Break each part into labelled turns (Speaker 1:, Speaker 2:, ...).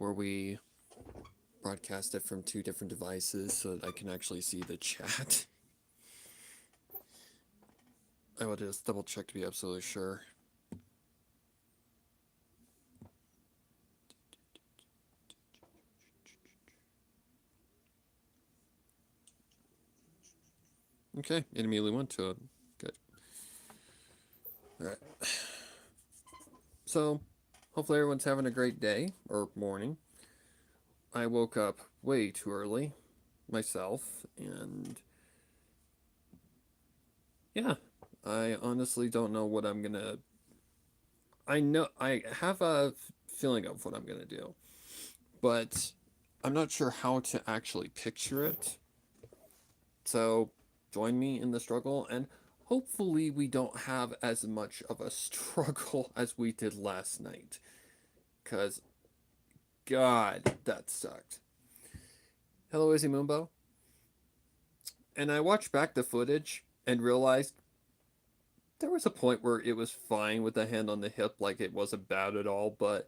Speaker 1: where we broadcast it from two different devices so that I can actually see the chat. I will just double check to be absolutely sure. Okay, it immediately went to it. Good. Alright. So, hopefully everyone's having a great day or morning. I woke up way too early myself, and yeah, I honestly don't know what I'm gonna. I have a feeling of what I'm gonna do, but I'm not sure how to actually picture it. So join me in the struggle, and hopefully we don't have as much of a struggle as we did last night. Because, God, that sucked. Hello, Izzy Moonbo. And I watched back the footage and realized there was a point where it was fine with the hand on the hip, like it wasn't bad at all, but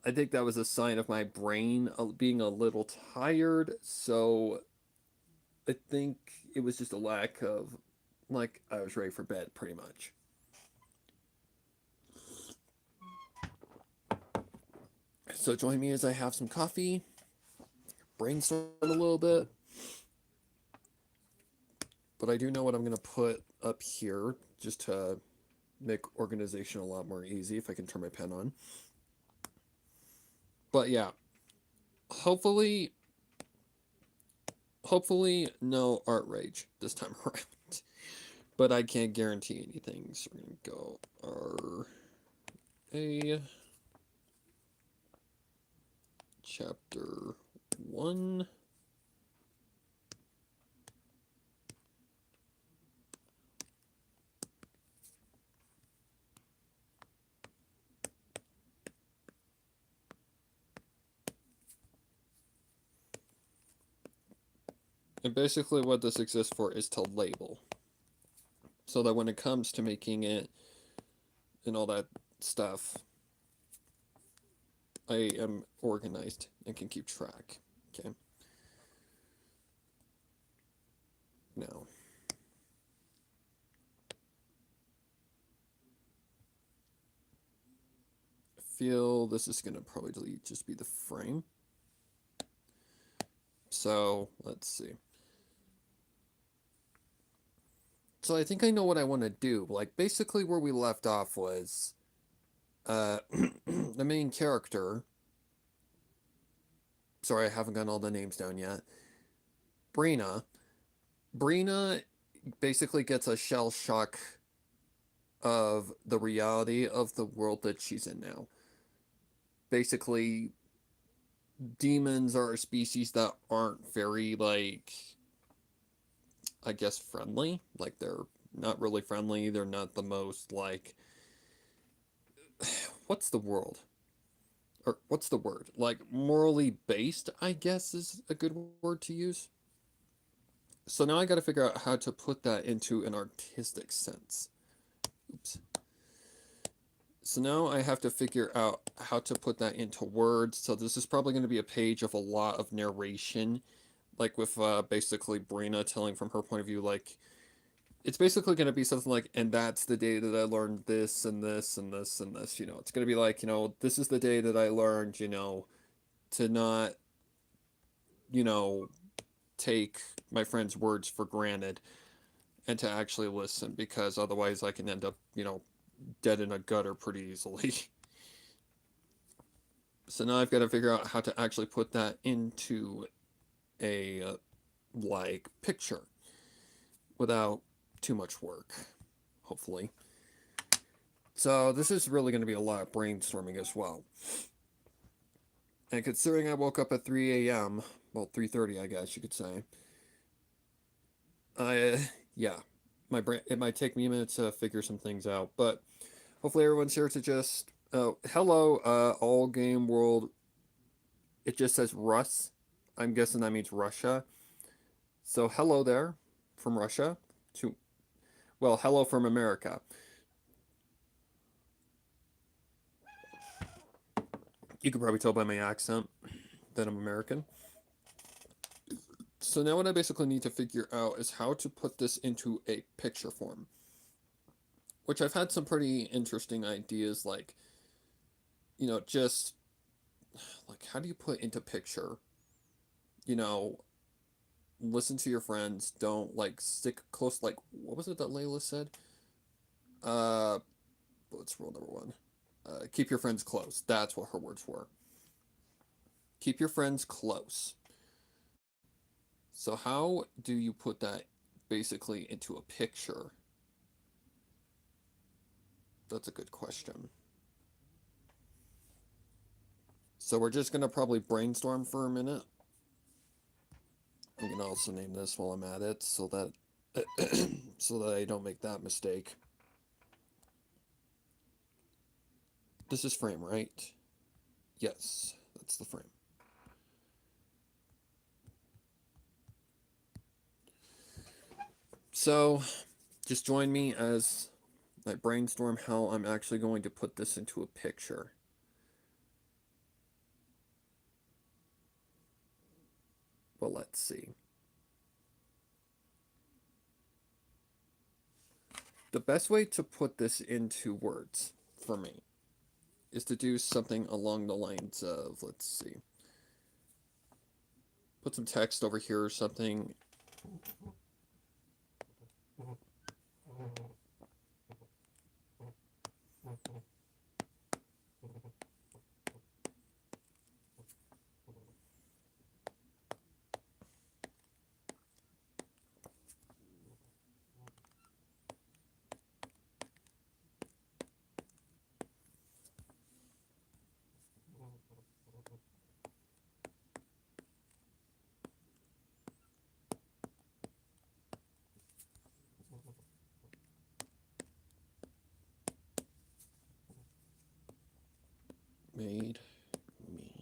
Speaker 1: I think that was a sign of my brain being a little tired, so I think it was just a lack of, like, I was ready for bed, pretty much. So join me as I have some coffee, brainstorm a little bit. But I do know what I'm going to put up here just to make organization a lot more easy if I can turn my pen on. But yeah, hopefully no art rage this time around. But I can't guarantee anything. So we're going to go R-A chapter 1. And basically what this exists for is to label. So that when it comes to making it and all that stuff, I am organized and can keep track. Okay. Now, I feel this is going to probably just be the frame. So, let's see. So I think I know what I want to do. Like, basically where we left off was the main character. Sorry, I haven't gotten all the names down yet. Brina. Brina basically gets a shell shock of the reality of the world that she's in now. Basically, demons are a species that aren't very, like, I guess, friendly. Like, they're not really friendly. They're not the most, like, what's the world? Or what's the word? Like, morally based, I guess, is a good word to use. So now I gotta figure out how to put that into an artistic sense. Oops. So now I have to figure out how to put that into words. So this is probably going to be a page of a lot of narration, like with basically Brina telling from her point of view, like, it's basically going to be something like, and that's the day that I learned this and this and this and this, it's going to be like, this is the day that I learned, to not, you know, take my friend's words for granted and to actually listen, because otherwise I can end up, dead in a gutter pretty easily. So now I've got to figure out how to actually put that into a, like, picture without too much work, hopefully. So this is really going to be a lot of brainstorming as well. And considering I woke up at 3 a.m., well, 3:30, I guess you could say, yeah, my brain, it might take me a minute to figure some things out, but hopefully everyone's here to just, hello, all game world. It just says Russ. I'm guessing that means Russia. So hello there from Russia to, well, hello from America. You could probably tell by my accent. that I'm American. So now what I basically need to figure out is how to put this into a picture form, which I've had some pretty interesting ideas, like, just like how do you put into picture, you know, listen to your friends, don't like stick close, like what was it that Layla said? Uh, what's rule number one? Keep your friends close. That's what her words were. Keep your friends close. So how do you put that basically into a picture? That's a good question. So we're just gonna probably brainstorm for a minute. I'm gonna also name this while I'm at it so that so that I don't make that mistake. This is frame, right? Yes, that's the frame. So just join me as I brainstorm how I'm actually going to put this into a picture. Well, let's see. The best way to put this into words for me is to do something along the lines of, let's see, put some text over here or something. Made me.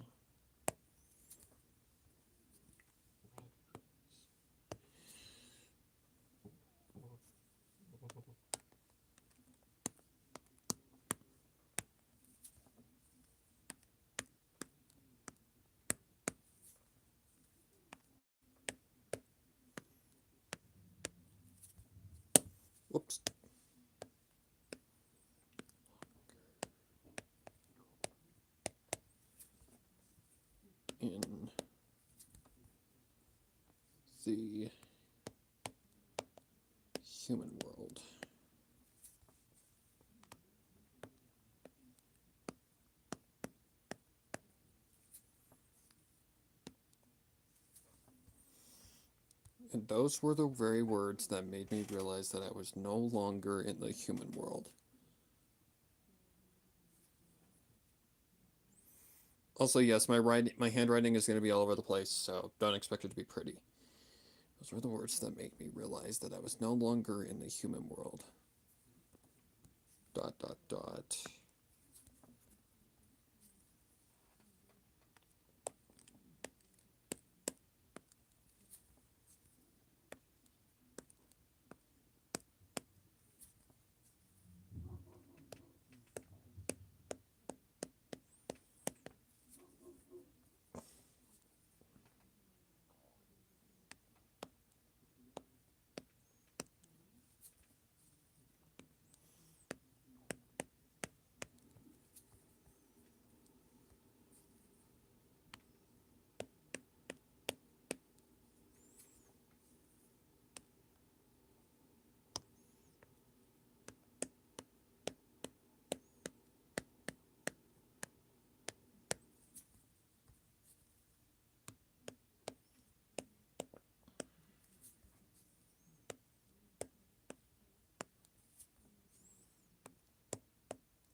Speaker 1: Whoops. In the human world. And those were the very words that made me realize that I was no longer in the human world. Also, yes, my handwriting is going to be all over the place, so don't expect it to be pretty. Those were the words that made me realize that I was no longer in the human world. Dot, dot, dot.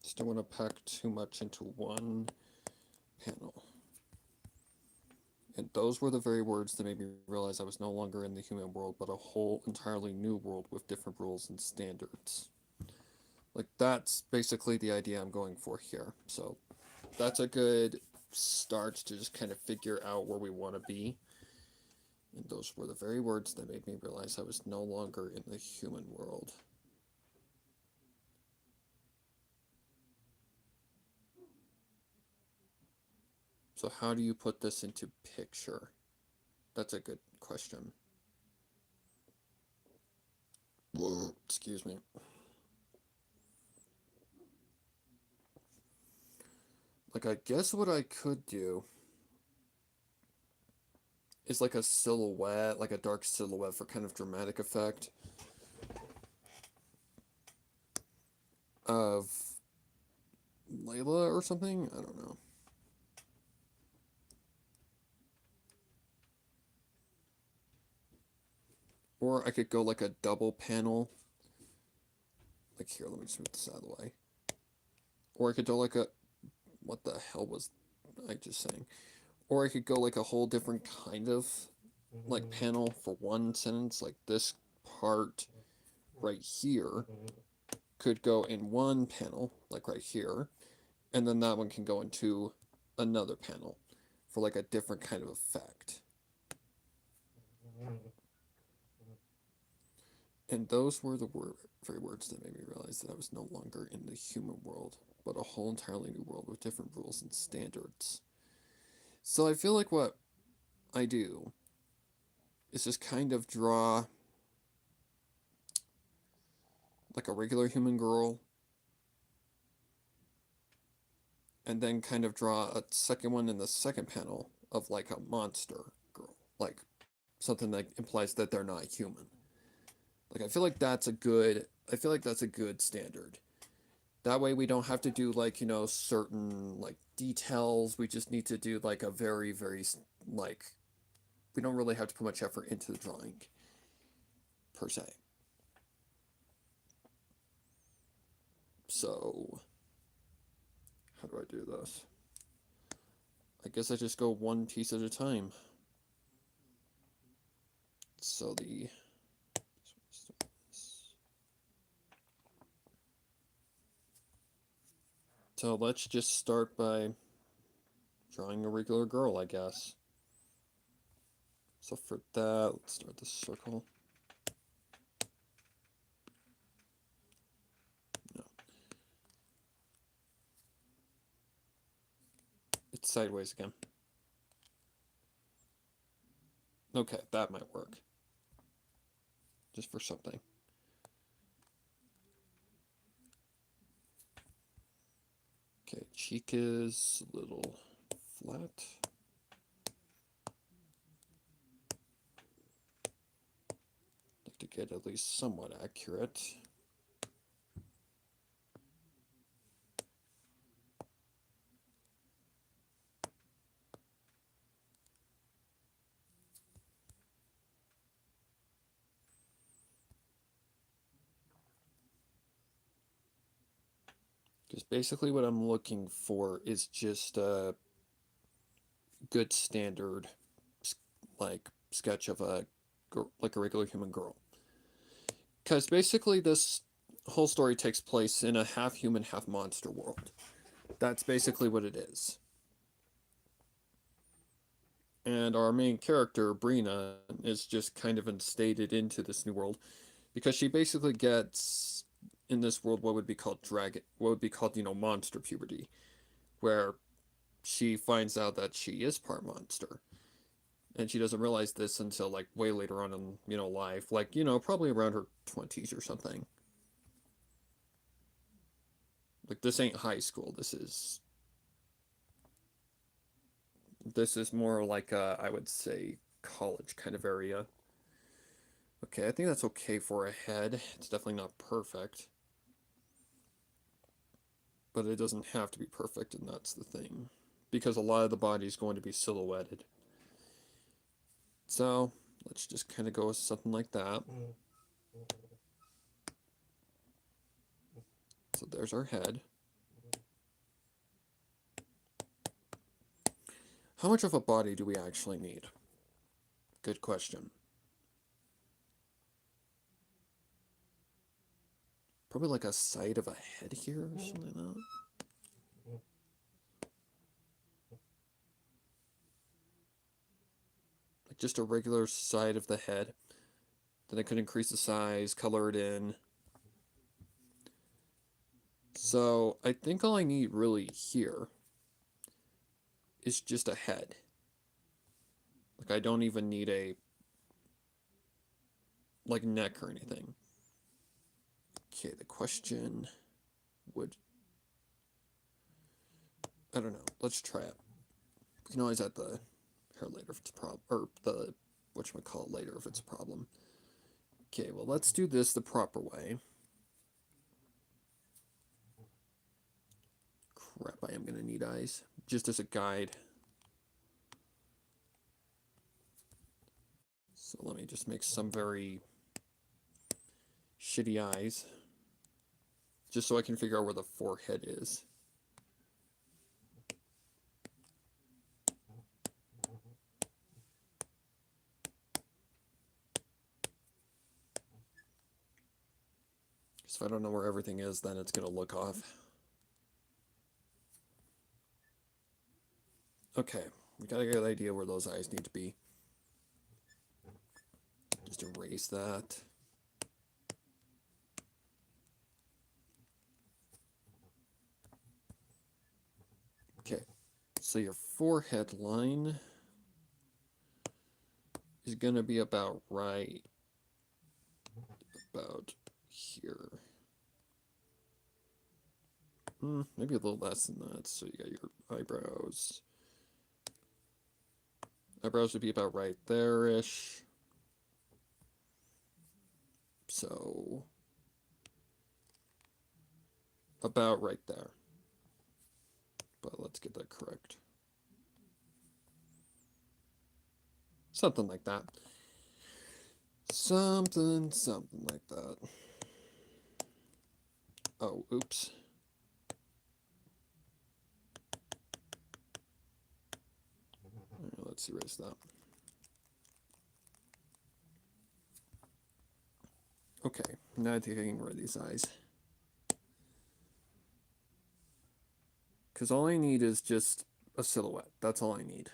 Speaker 1: Just don't want to pack too much into one panel. And those were the very words that made me realize I was no longer in the human world, but a whole entirely new world with different rules and standards. Like, that's basically the idea I'm going for here. So, that's a good start to just kind of figure out where we want to be. And those were the very words that made me realize I was no longer in the human world. So how do you put this into picture? That's a good question. Excuse me. Like, I guess what I could do is like a silhouette, like a dark silhouette for kind of dramatic effect of Layla or something. I don't know. Or I could go like a double panel. Like, here, let me just move this out of the way. Or I could do like a... What the hell was I just saying? Or I could go like a whole different kind of like panel for one sentence. Like this part right here could go in one panel, like right here. And then that one can go into another panel for like a different kind of effect. And those were the very words that made me realize that I was no longer in the human world, but a whole entirely new world with different rules and standards. So I feel like what I do is just kind of draw like a regular human girl and then kind of draw a second one in the second panel of like a monster girl, like something that implies that they're not human. Like I feel like that's a good standard. That way we don't have to do like, certain like details. We just need to do like a very, very like, we don't really have to put much effort into the drawing per se. So, how do I do this? I guess I just go one piece at a time. So so let's just start by drawing a regular girl, I guess. So for that, let's start the circle. No. It's sideways again. Okay, that might work. Just for something. Okay, cheek is a little flat. Like to get at least somewhat accurate. Because basically what I'm looking for is just a good standard like sketch of a like a regular human girl. Because basically this whole story takes place in a half human, half monster world. That's basically what it is. And our main character, Brina, is just kind of instated into this new world because she basically gets in this world what would be called, monster puberty, where she finds out that she is part monster. And she doesn't realize this until like way later on in, life, like, probably around her 20s or something. Like this ain't high school. This is more like I would say college kind of area. Okay, I think that's okay for a head. It's definitely not perfect. But it doesn't have to be perfect, and that's the thing. Because a lot of the body is going to be silhouetted. So, let's just kind of go with something like that. So there's our head. How much of a body do we actually need? Good question. Probably like a side of a head here or something like that. Like just a regular side of the head. Then I could increase the size, color it in. So I think all I need really here is just a head. Like, I don't even need a, like, neck or anything. Okay, the question would... I don't know. Let's try it. We can always add the hair later if it's a problem. Or the whatchamacallit later if it's a problem. Okay, well, let's do this the proper way. Crap, I am going to need eyes. Just as a guide. So let me just make some very shitty eyes. Just so I can figure out where the forehead is. So if I don't know where everything is, then it's going to look off. Okay, we got a good idea where those eyes need to be. Just erase that. Okay, so your forehead line is going to be about right about here. Maybe a little less than that. So you got your eyebrows. Eyebrows would be about right there-ish. So about right there. But let's get that correct. Something like that. Something like that. Oh, oops. Let's erase that. Okay, now I think I can get rid of these eyes. Because all I need is just a silhouette. That's all I need.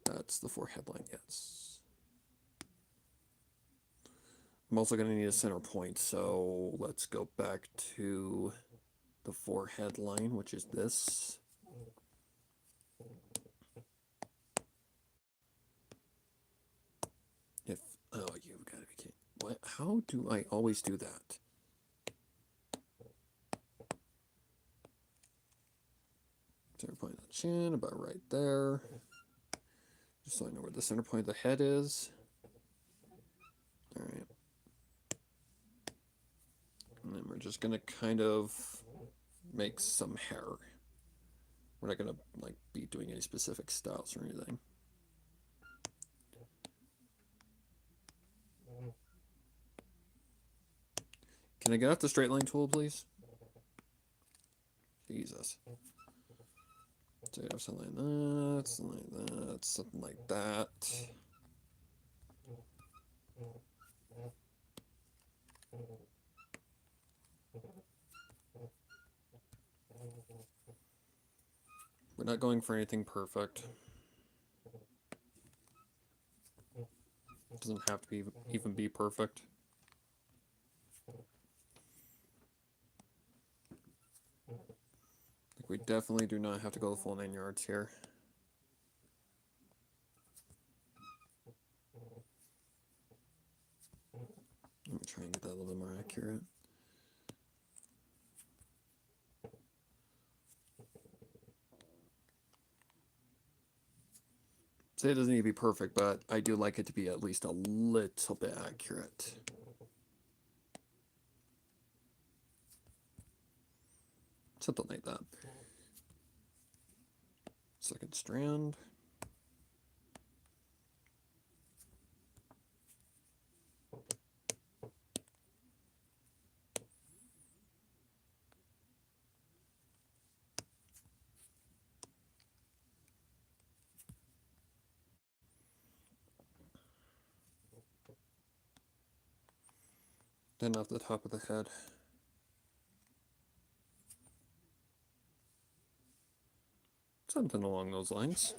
Speaker 1: That's the forehead line, yes. I'm also going to need a center point, so let's go back to the forehead line, which is this. Oh, you've got to be kidding. What? How do I always do that? Center point of the chin, about right there. Just so I know where the center point of the head is. All right. And then we're just going to kind of make some hair. We're not going to like be doing any specific styles or anything. Can I get off the straight line tool, please? Jesus. So you have something like that, something like that, something like that. We're not going for anything perfect. It doesn't have to be even be perfect. Like, we definitely do not have to go the full 9 yards here. Let me try and get that a little bit more accurate. Say it doesn't need to be perfect, but I do like it to be at least a little bit accurate. Something like that. Second strand. Then off the top of the head. Something along those lines.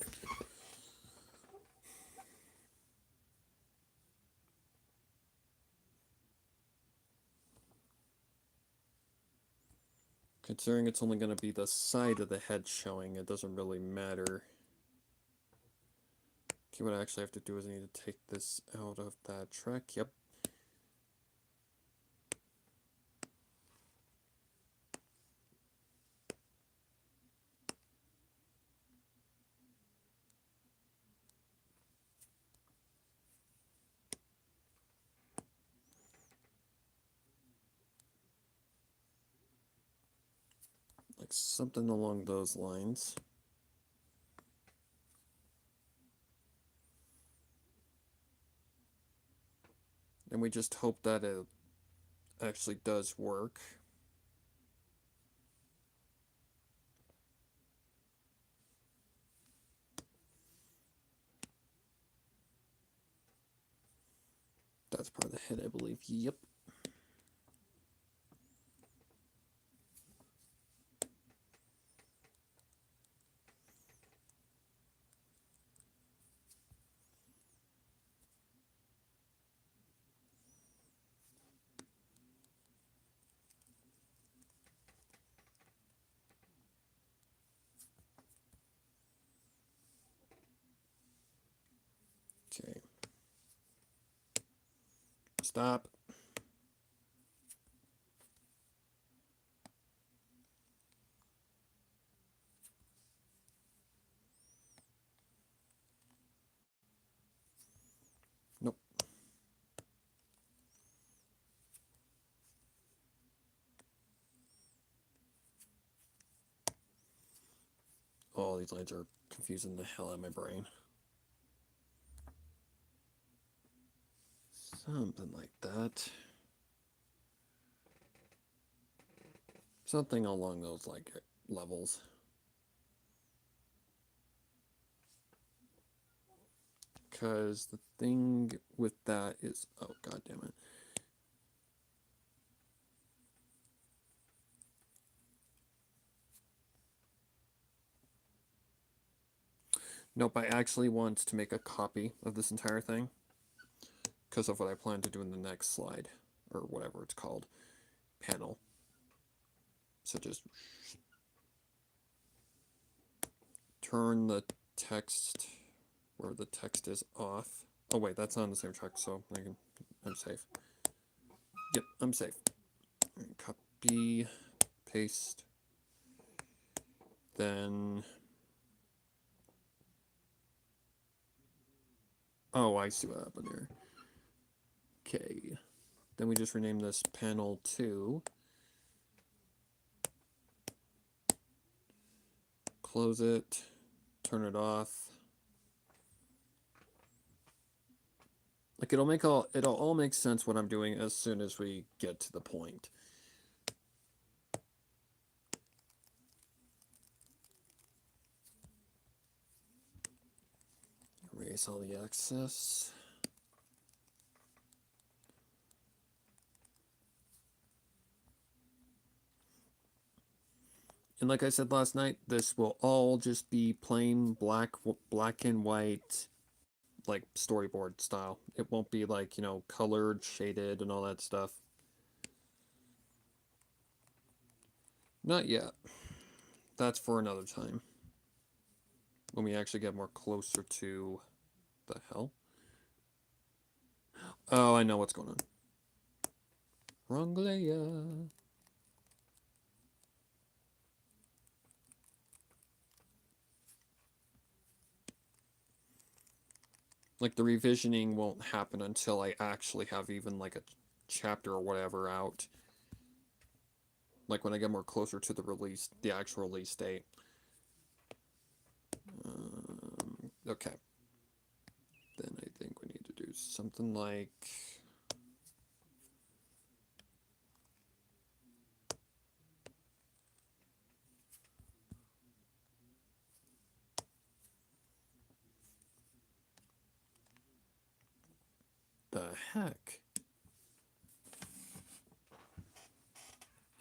Speaker 1: Considering it's only going to be the side of the head showing, it doesn't really matter. Okay, what I actually have to do is I need to take this out of that track. Yep. Like something along those lines. And we just hope that it actually does work. That's part of the head, I believe. Yep. Okay. Stop. Nope. All these lines are confusing the hell out of my brain. Something like that. Something along those like levels. Because the thing with that is, oh god damn it. Nope, I actually want to make a copy of this entire thing because of what I plan to do in the next slide, or whatever it's called, panel. So just turn the text where the text is off. Oh wait, that's on the same track, so I'm safe. Yep, I'm safe. Copy, paste, then... Oh, I see what happened here. Okay. Then we just rename this panel 2. Close it. Turn it off. Like it'll all make sense what I'm doing as soon as we get to the point. Erase all the excess. And like I said last night, this will all just be plain black and white, like storyboard style. It won't be like, colored, shaded, and all that stuff. Not yet. That's for another time. When we actually get more closer to... The hell? Oh, I know what's going on. Wrong layer. Like, the revisioning won't happen until I actually have even, like, a chapter or whatever out. Like, when I get more closer to the actual release date. Okay. Then I think we need to do something like... The heck?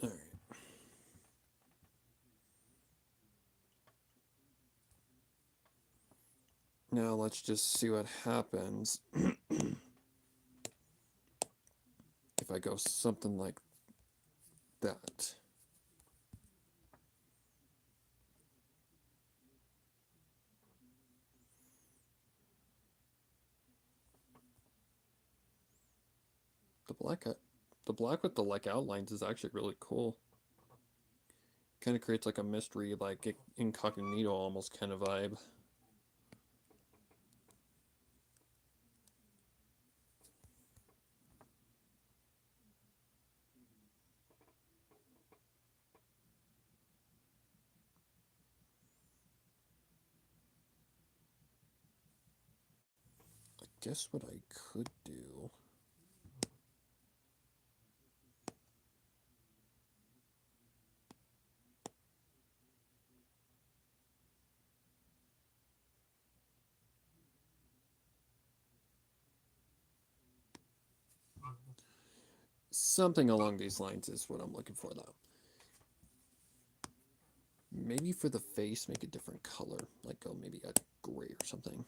Speaker 1: Alright. Now let's just see what happens if I go something like that. The black, the black with the like outlines is actually really cool. Kind of creates like a mystery, like incognito almost kind of vibe. I guess what I could do. Something along these lines is what I'm looking for, though. Maybe for the face, make a different color. Like, go maybe a gray or something.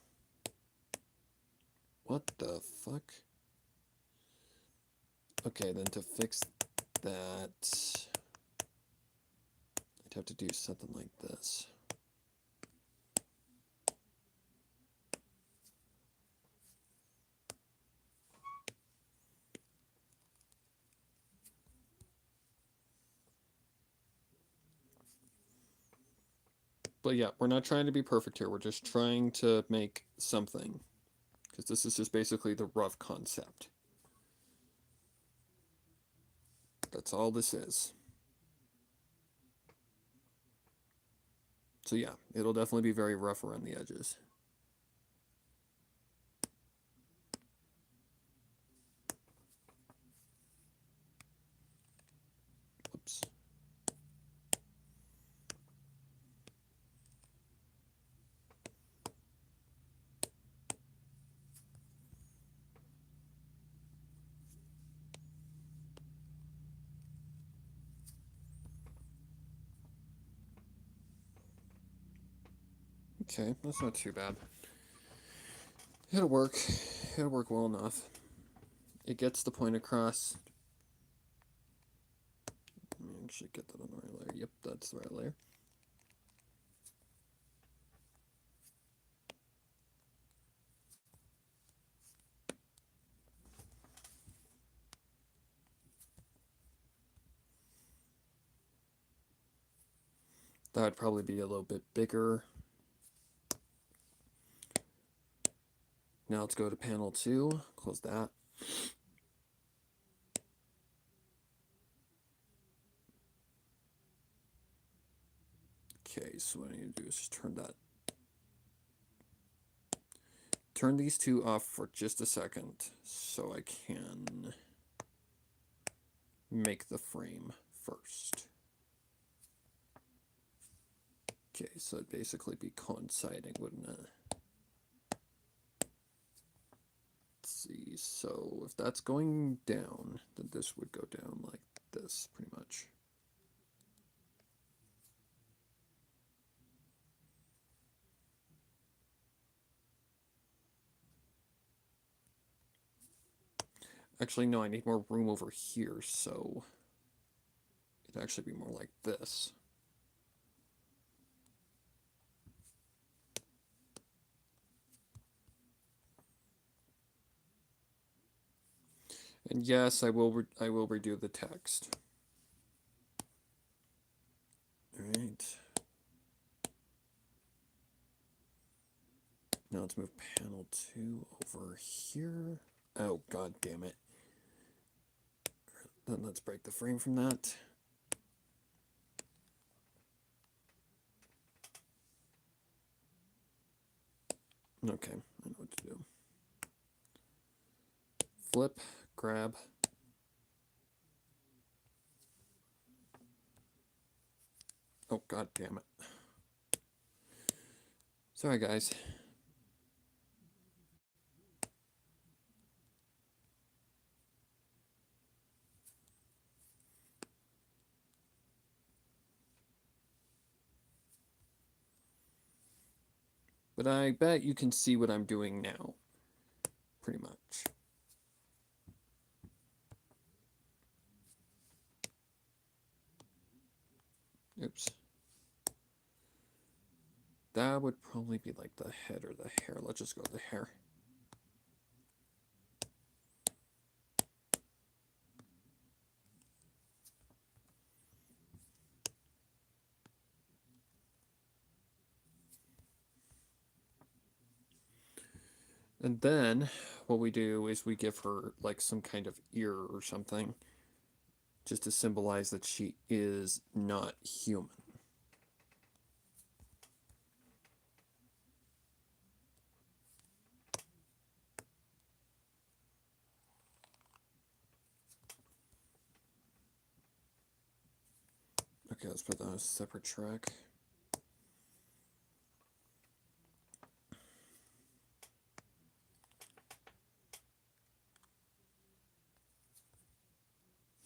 Speaker 1: What the fuck? Okay, then to fix that, I'd have to do something like this. But yeah, we're not trying to be perfect here. We're just trying to make something. Because this is just basically the rough concept. That's all this is. So yeah, it'll definitely be very rough around the edges. Oops. Okay, that's not too bad. It'll work. It'll work well enough. It gets the point across. Let me actually get that on the right layer. Yep, that's the right layer. That would probably be a little bit bigger. Now let's go to panel 2. Close that. Okay, so what I need to do is just turn these two off for just a second so I can make the frame first. Okay, so it'd basically be coinciding, wouldn't it? Let's see, so if that's going down, then this would go down like this, pretty much. Actually, no, I need more room over here, so it'd actually be more like this. And yes, I will redo the text. All right. Now let's move panel 2 over here. Oh, god damn it. Then let's break the frame from that. Okay, I know what to do. Flip, grab. Oh, god damn it. Sorry, guys. But I bet you can see what I'm doing now. Pretty much. Oops. That would probably be like the head or the hair. Let's just go with the hair. And then what we do is we give her like some kind of ear or something just to symbolize that she is not human. Okay, let's put that on a separate track.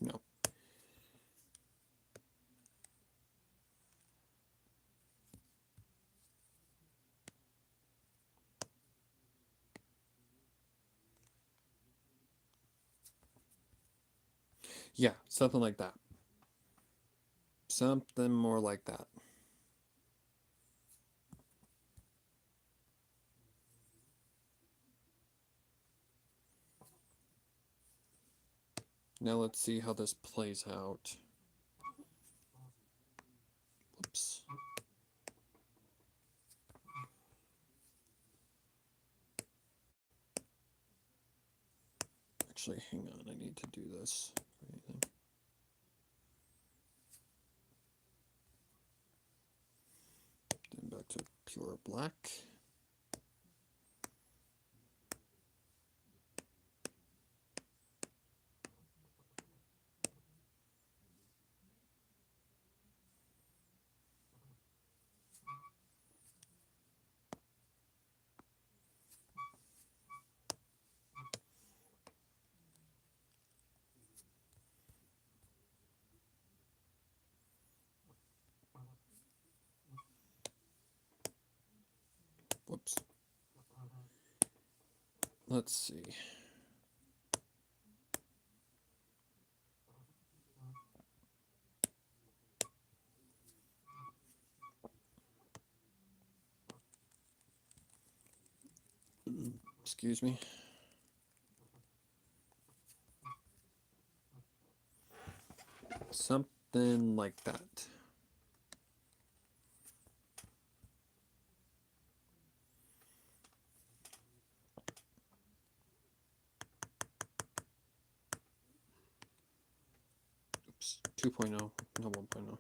Speaker 1: No. Yeah, something like that. Something more like that. Now let's see how this plays out. Whoops. Actually, hang on. I need to do this. Then back to pure black. Whoops. Let's see. Excuse me. Something like that. Oops. 2.0, not 1.0.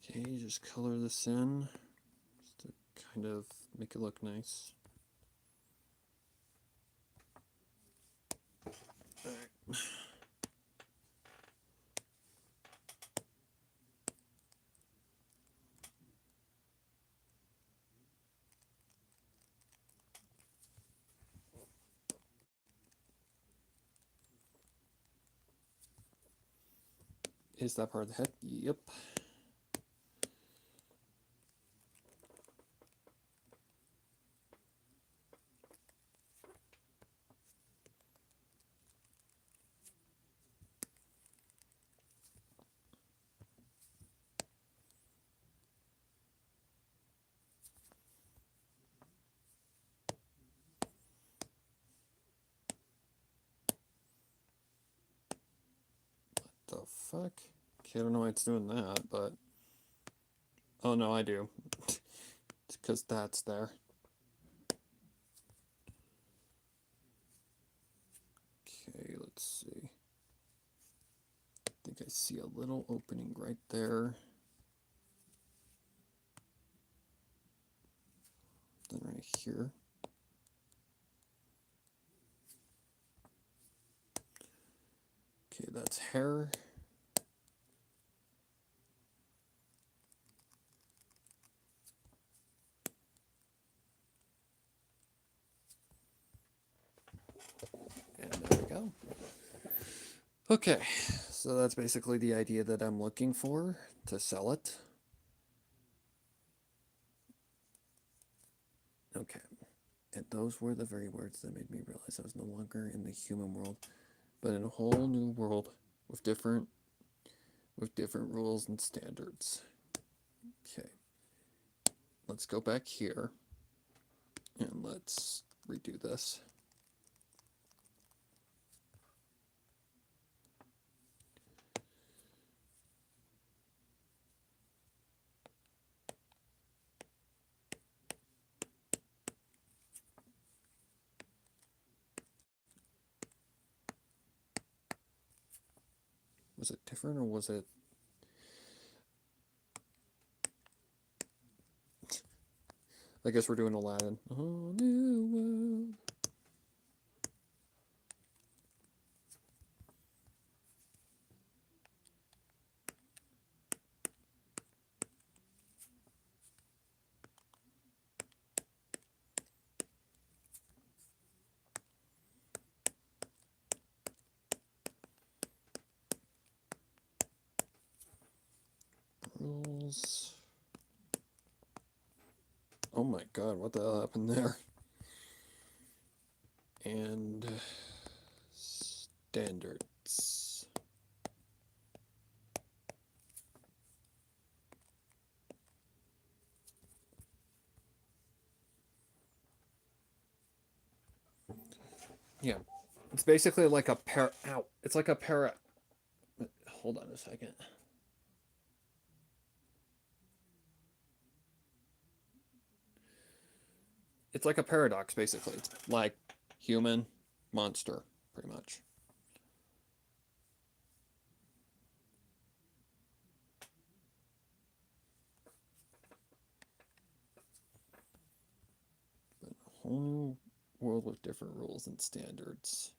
Speaker 1: Okay, just color this in just to kind of make it look nice. All right. Is that part of the head? Yep. The fuck? Okay, I don't know why it's doing that, but... Oh, no, I do. It's because that's there. Okay, let's see. I think I see a little opening right there. Then right here. Okay, that's hair. And there we go. Okay, so that's basically the idea that I'm looking for to sell it. Okay, and those were the very words that made me realize I was no longer in the human world, but in a whole new world with different rules and standards. Okay, let's go back here and let's redo this. Was it different or was it... I guess we're doing Aladdin. Oh, new world. Rules. Oh my god, what the hell happened there? And standards. Yeah, it's basically like a pair. Ow! It's like a para. Hold on a second. It's like a paradox, basically. Like human, monster, pretty much. But a whole world with different rules and standards.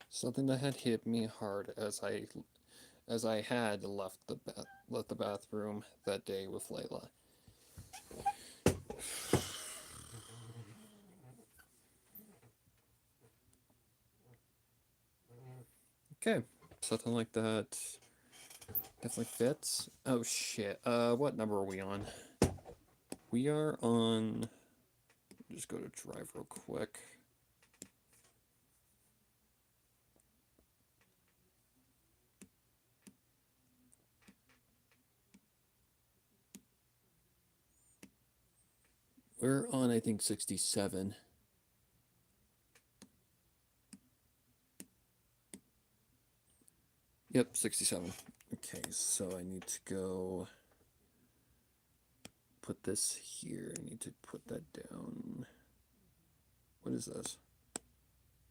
Speaker 1: Something that had hit me hard as I had left the bathroom that day with Layla. Okay, something like that definitely fits. Oh shit. What number are we on? We are on. Just go to drive real quick. We're on, I think, 67. Yep, 67. Okay, so I need to go put this here. I need to put that down. What is this?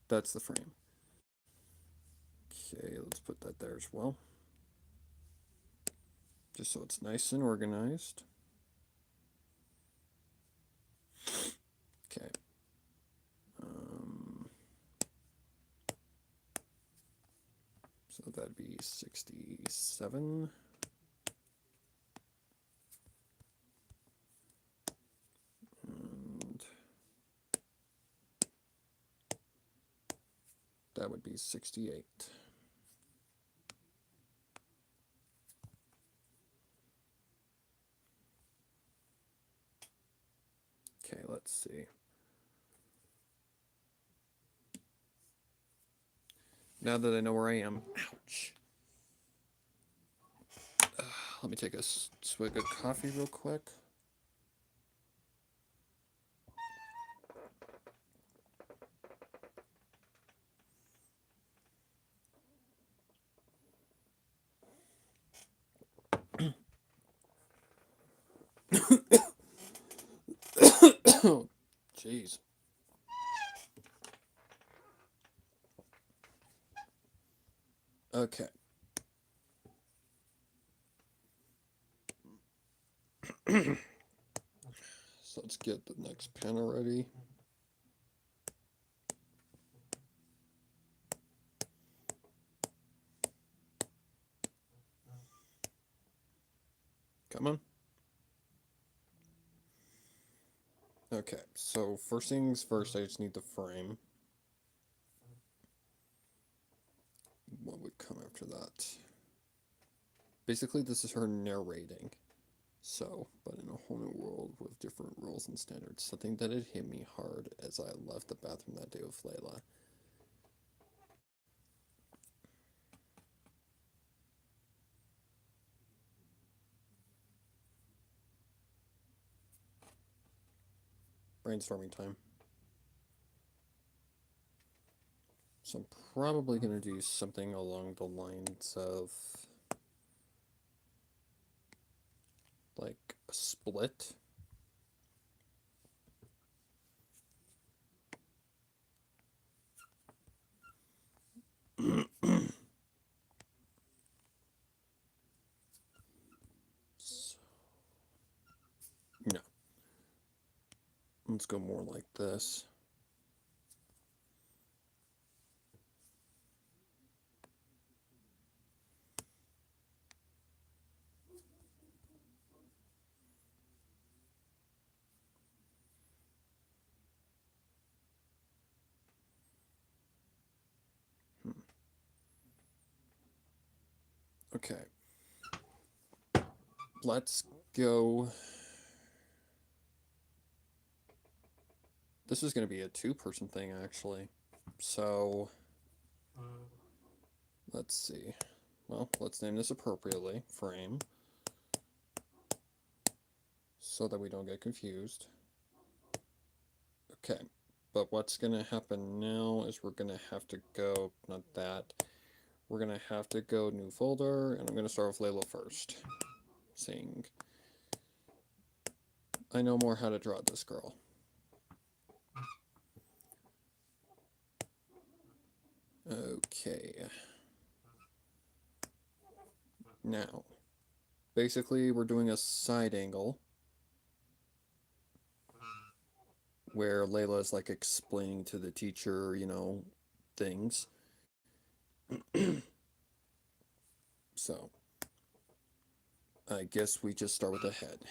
Speaker 1: That's the frame. Okay, let's put that there as well. Just so it's nice and organized. Okay. So that'd be 67. And that would be 68. Okay, let's see. Now that I know where I am, ouch. Let me take a swig of coffee real quick. Oh, jeez. Okay. So let's get the next panel ready. Come on. Okay, so first things first, I just need the frame. What would come after that? Basically, this is her narrating. So, but in a whole new world with different rules and standards, something that had hit me hard as I left the bathroom that day with Layla. Brainstorming time. So I'm probably going to do something along the lines of like a split. No. Let's go more like this. Okay. Let's go. This is going to be a two-person thing, actually. So, let's see. Well, let's name this appropriately. Frame. So that we don't get confused. Okay. But what's going to happen now is we're going to have to go, not that. We're going to have to go new folder, and I'm going to start with Layla first. Saying, I know more how to draw this girl. Okay. Now, basically, we're doing a side angle where Layla is like explaining to the teacher, things. So, I guess we just start with the head.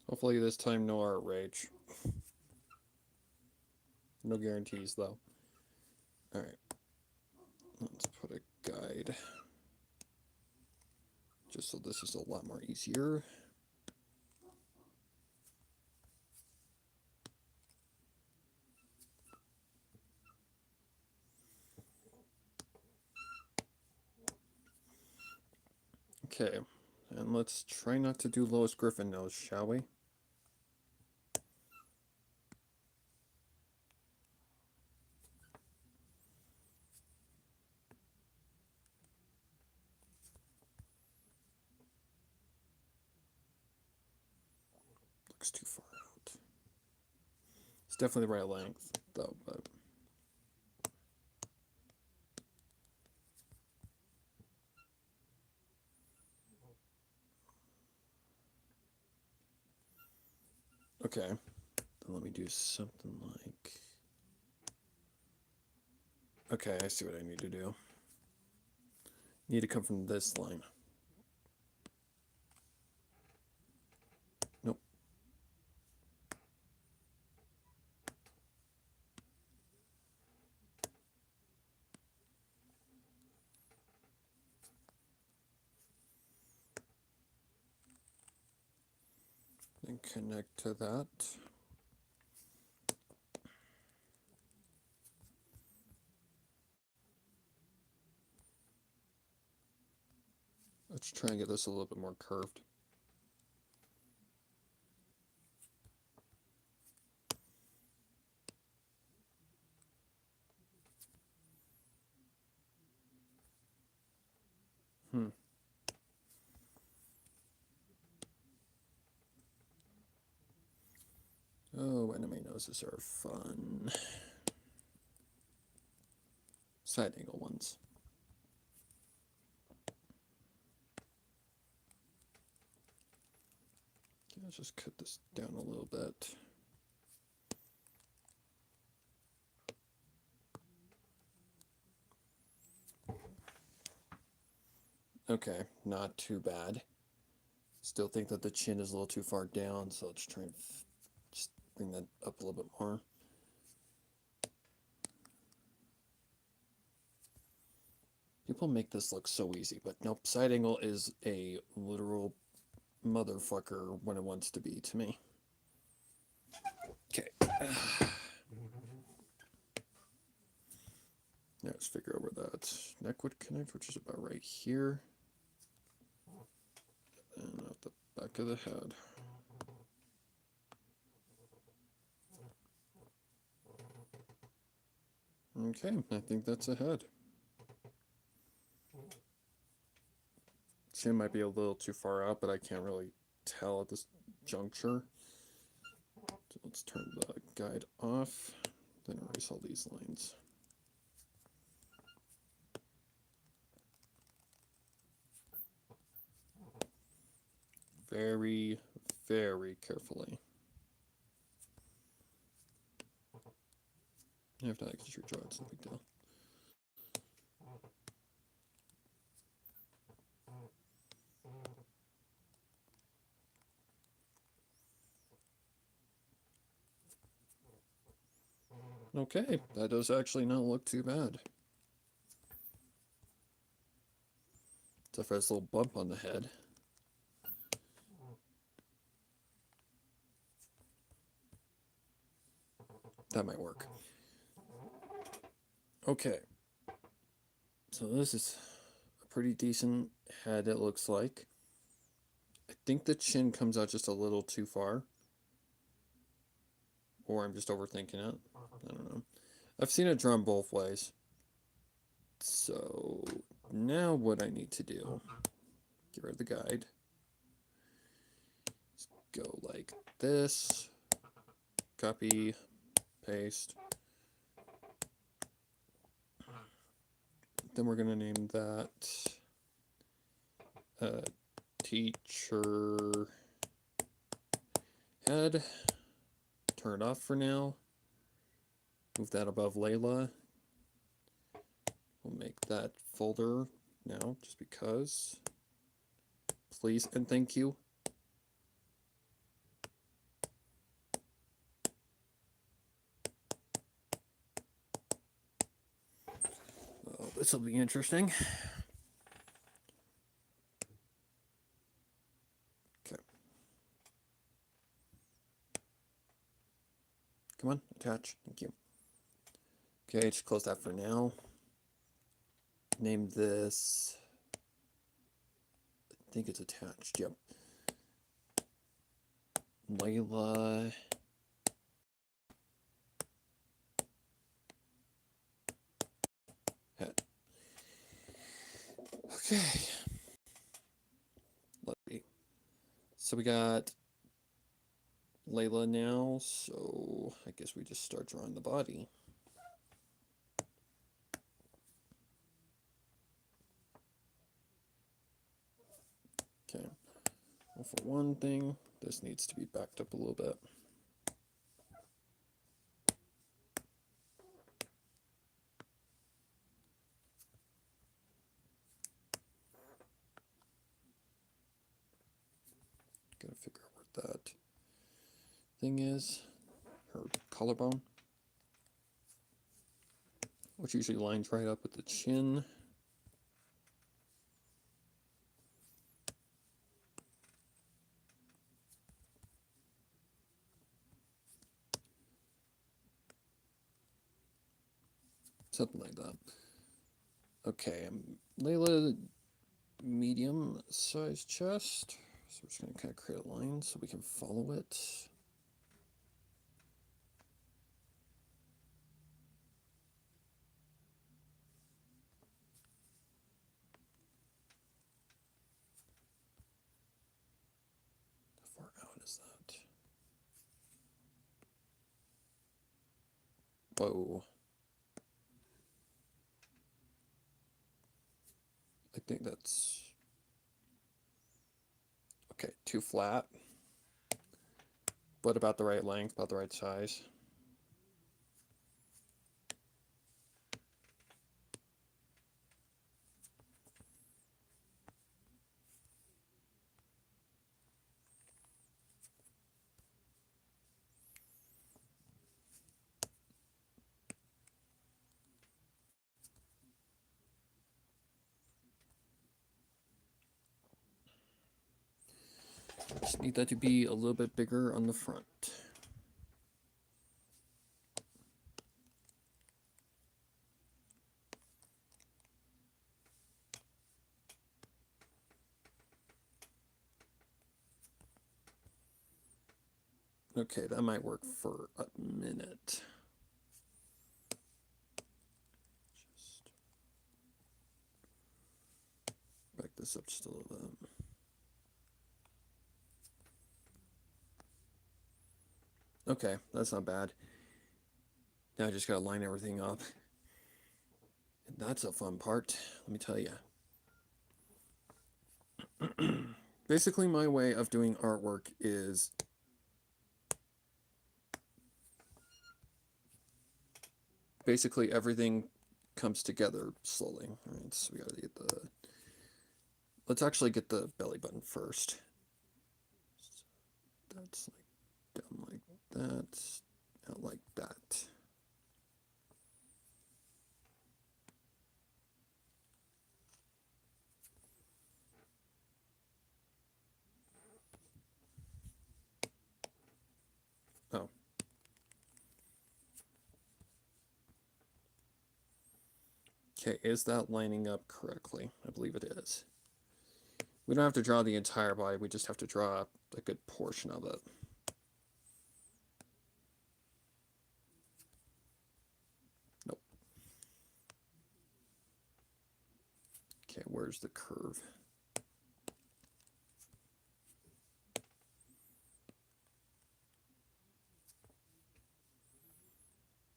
Speaker 1: Hopefully, this time no art rage. No guarantees, though. Alright. Let's put a guide. Just so this is a lot more easier. Okay, and let's try not to do Lois Griffin nose, shall we? Looks too far out. It's definitely the right length, though, but... Okay, then let me do something like... Okay, I see what I need to do. Need to come from this line. Nope. And connect to that. Let's try and get this a little bit more curved. Oh, enemy noses are fun. Side angle ones. Okay, let's just cut this down a little bit. Okay, not too bad. Still think that the chin is a little too far down, so let's try and just bring that up a little bit more. People make this look so easy, but nope, side angle is a literal motherfucker when it wants to be to me. Okay. Now let's figure out where that neck would connect, which is about right here. And at the back of the head. Okay, I think that's a head. Chin might be a little too far out, but I can't really tell at this juncture. So let's turn the guide off, then erase all these lines. Very, very carefully. If not, I can just redraw it, it's no big deal. Okay, that does actually not look too bad. Except for this little bump on the head. That might work. Okay. So this is a pretty decent head, it looks like. I think the chin comes out just a little too far. Or I'm just overthinking it. I don't know. I've seen it drawn both ways. So now what I need to do, get rid of the guide. Just go like this. Copy, paste. Then we're going to name that teacher head. Turn it off for now. Move that above Layla. We'll make that folder now, just because. Please and thank you. Oh, this will be interesting. Okay. Come on, attach. Thank you. Okay, just close that for now. Name this. I think it's attached. Yep. Layla. Head. Okay. Let's see. So we got Layla now, so I guess we just start drawing the body. Okay. Well, for one thing, this needs to be backed up a little bit. Gotta figure out where that thing is. Her collarbone, which usually lines right up with the chin. Something like that. Okay, Layla, medium sized chest. So we're just going to kind of create a line so we can follow it. How far out is that? Whoa. I think that's... Okay, too flat. But about the right length, about the right size. Just need that to be a little bit bigger on the front. Okay, that might work for a minute. Just back this up just a little bit. Okay, that's not bad. Now I just gotta line everything up. And that's a fun part, let me tell you. Basically, my way of doing artwork is basically everything comes together slowly. All right, so we gotta get the... Let's actually get the belly button first. That's like down like that, out like that. Oh. Okay, is that lining up correctly? I believe it is. We don't have to draw the entire body, we just have to draw a good portion of it. Nope. Okay, where's the curve?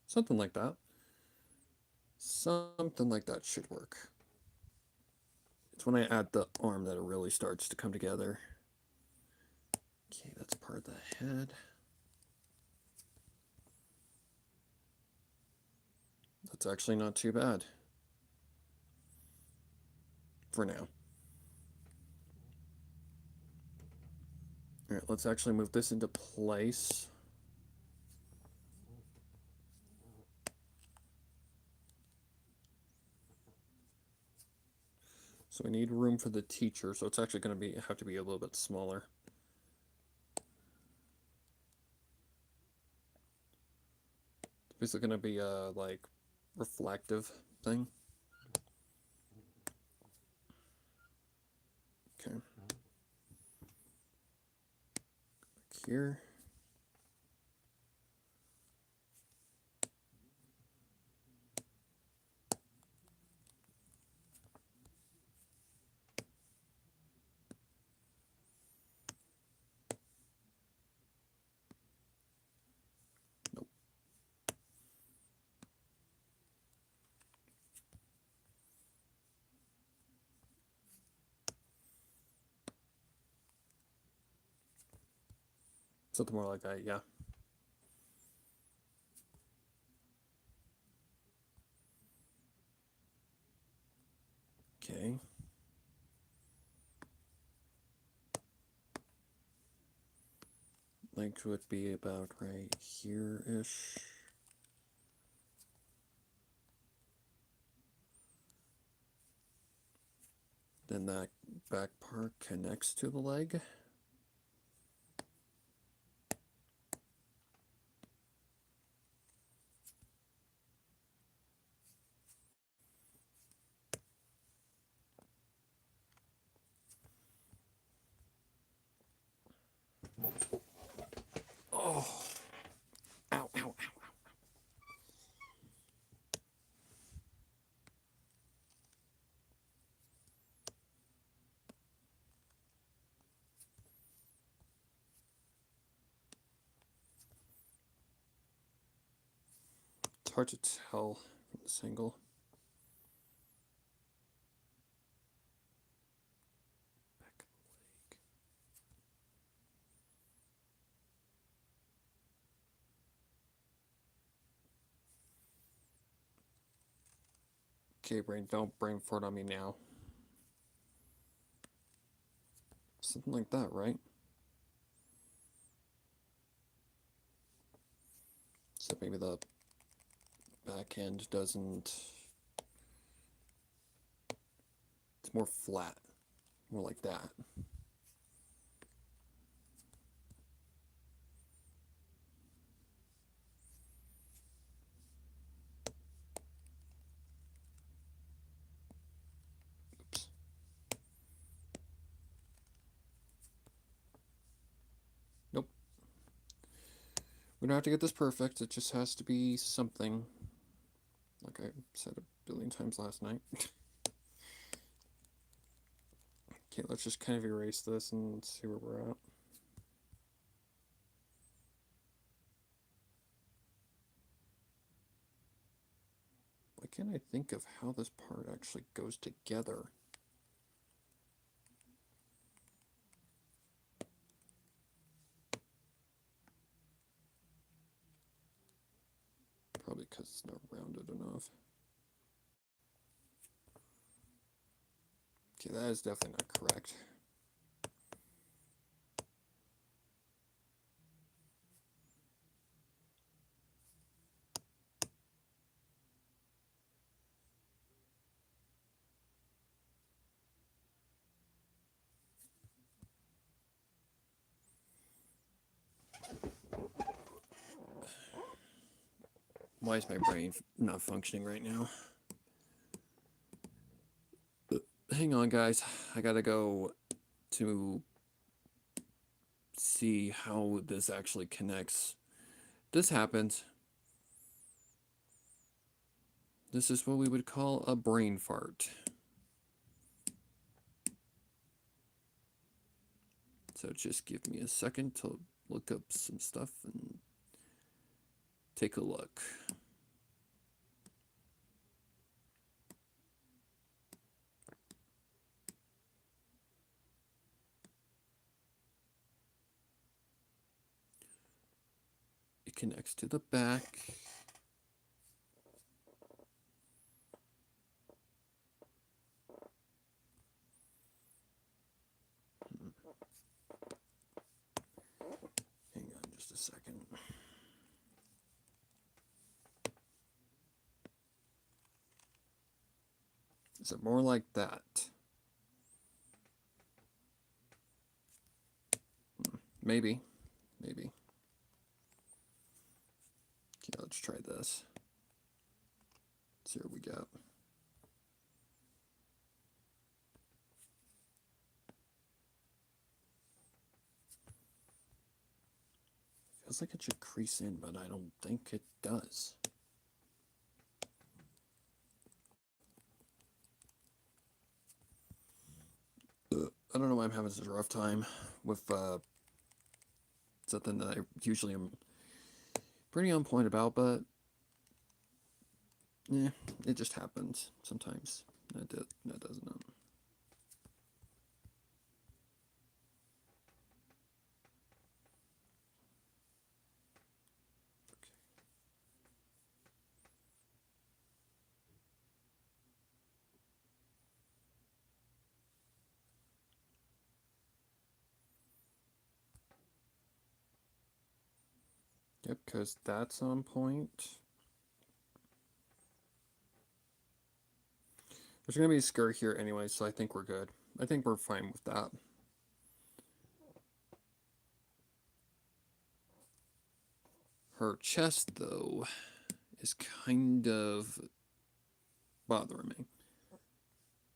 Speaker 1: Something like that. Something like that should work. It's when I add the arm that it really starts to come together. Okay, that's part of the head. That's actually not too bad. For now. Alright, let's actually move this into place. So we need room for the teacher, so it's actually going to have to be a little bit smaller. It's basically going to be a like reflective thing. Okay. Back here. Nope. Something more like that, yeah. Okay. Length would be about right here-ish. Then that back part connects to the leg. Oh. Ow, ow, ow. It's hard to tell from this angle. Back of the leg. Okay, brain, don't brain fart on me now. Something like that, right? So maybe the back end doesn't... It's more flat. More like that. Oops. Nope. We don't have to get this perfect. It just has to be something. Like I said a billion times last night. Okay, let's just kind of erase this and see where we're at. Why can't I think of how this part actually goes together? Probably because it's not rounded enough. Okay, that is definitely not correct. Why is my brain not functioning right now? Hang on, guys. I gotta go to see how this actually connects. This happens. This is what we would call a brain fart. So just give me a second to look up some stuff and take a look. It connects to the back. Hang on just a second. Is it more like that? Maybe. Maybe. Okay, let's try this. Let's see what we got. Feels like it should crease in, but I don't think it does. I don't know why I'm having such a rough time with something that I usually am pretty on point about, but yeah, it just happens sometimes. That doesn't. Yep, because that's on point. There's going to be a skirt here anyway, so I think we're good. I think we're fine with that. Her chest, though, is kind of bothering me.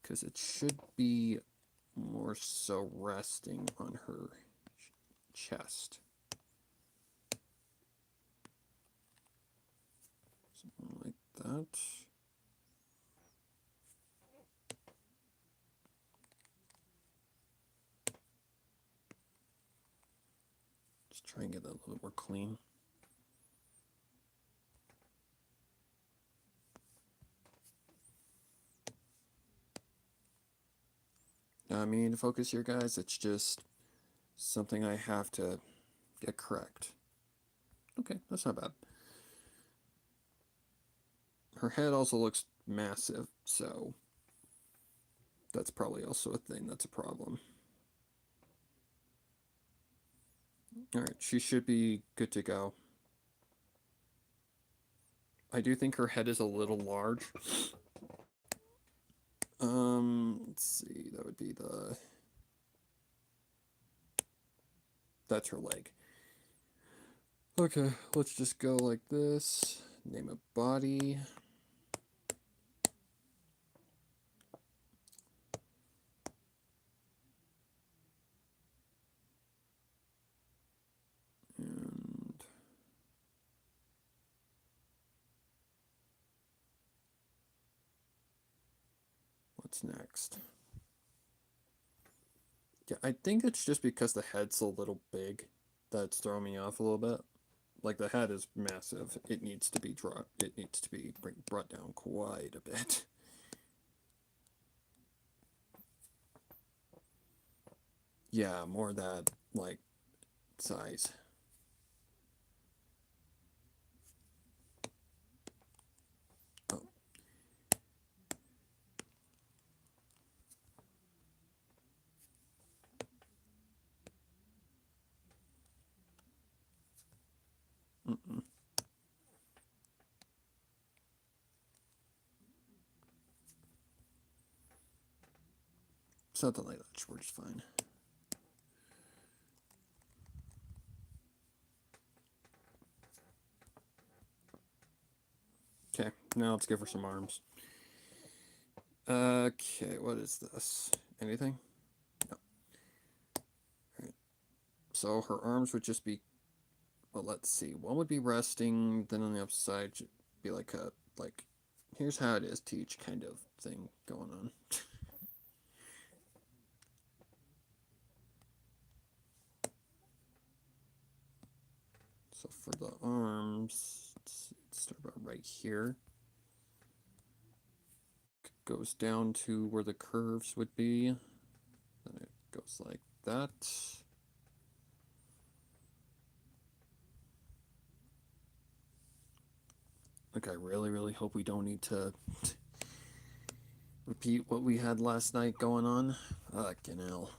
Speaker 1: Because it should be more so resting on her chest. Something like that. Just try and get that a little bit more clean. I mean, focus here, guys. It's just something I have to get correct. Okay, that's not bad. Her head also looks massive, so that's probably also a thing that's a problem. Alright, she should be good to go. I do think her head is a little large. Let's see, that would be the... That's her leg. Okay, let's just go like this. Name a body. And what's next? Yeah, I think it's just because the head's a little big that's throwing me off a little bit. Like, the head is massive. It needs to be brought down quite a bit. Yeah, more that, like, size. Oh. Mm-mm. Something like that works fine. Okay, now let's give her some arms. Okay, what is this? Anything? No. Alright. So her arms would just be, well, let's see. One would be resting, then on the upside should be like a, like, here's how it is, teach kind of thing going on. So for the arms, let's start about right here. Goes down to where the curves would be. Then it goes like that. Like, I really, really hope we don't need to repeat what we had last night going on. Fucking hell.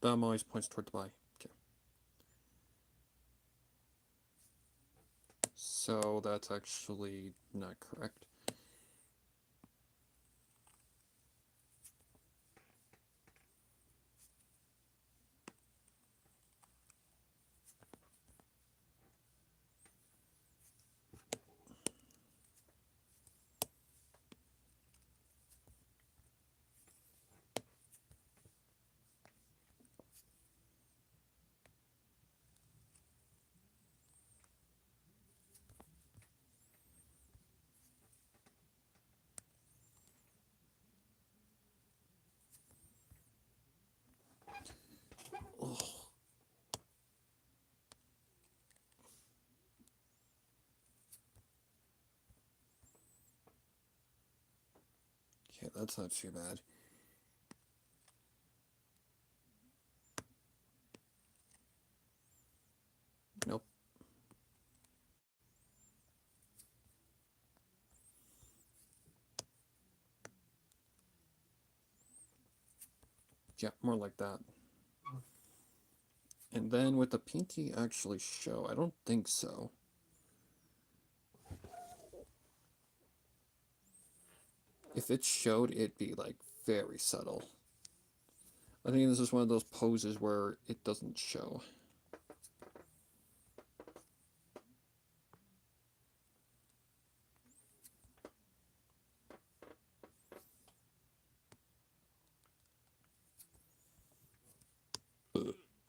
Speaker 1: Thumb always points toward the buy. Okay. So that's actually not correct. Oh. Okay, that's not too bad. Nope. Yeah, more like that. And then would the pinky actually show? I don't think so. If it showed, it'd be like very subtle. I think this is one of those poses where it doesn't show.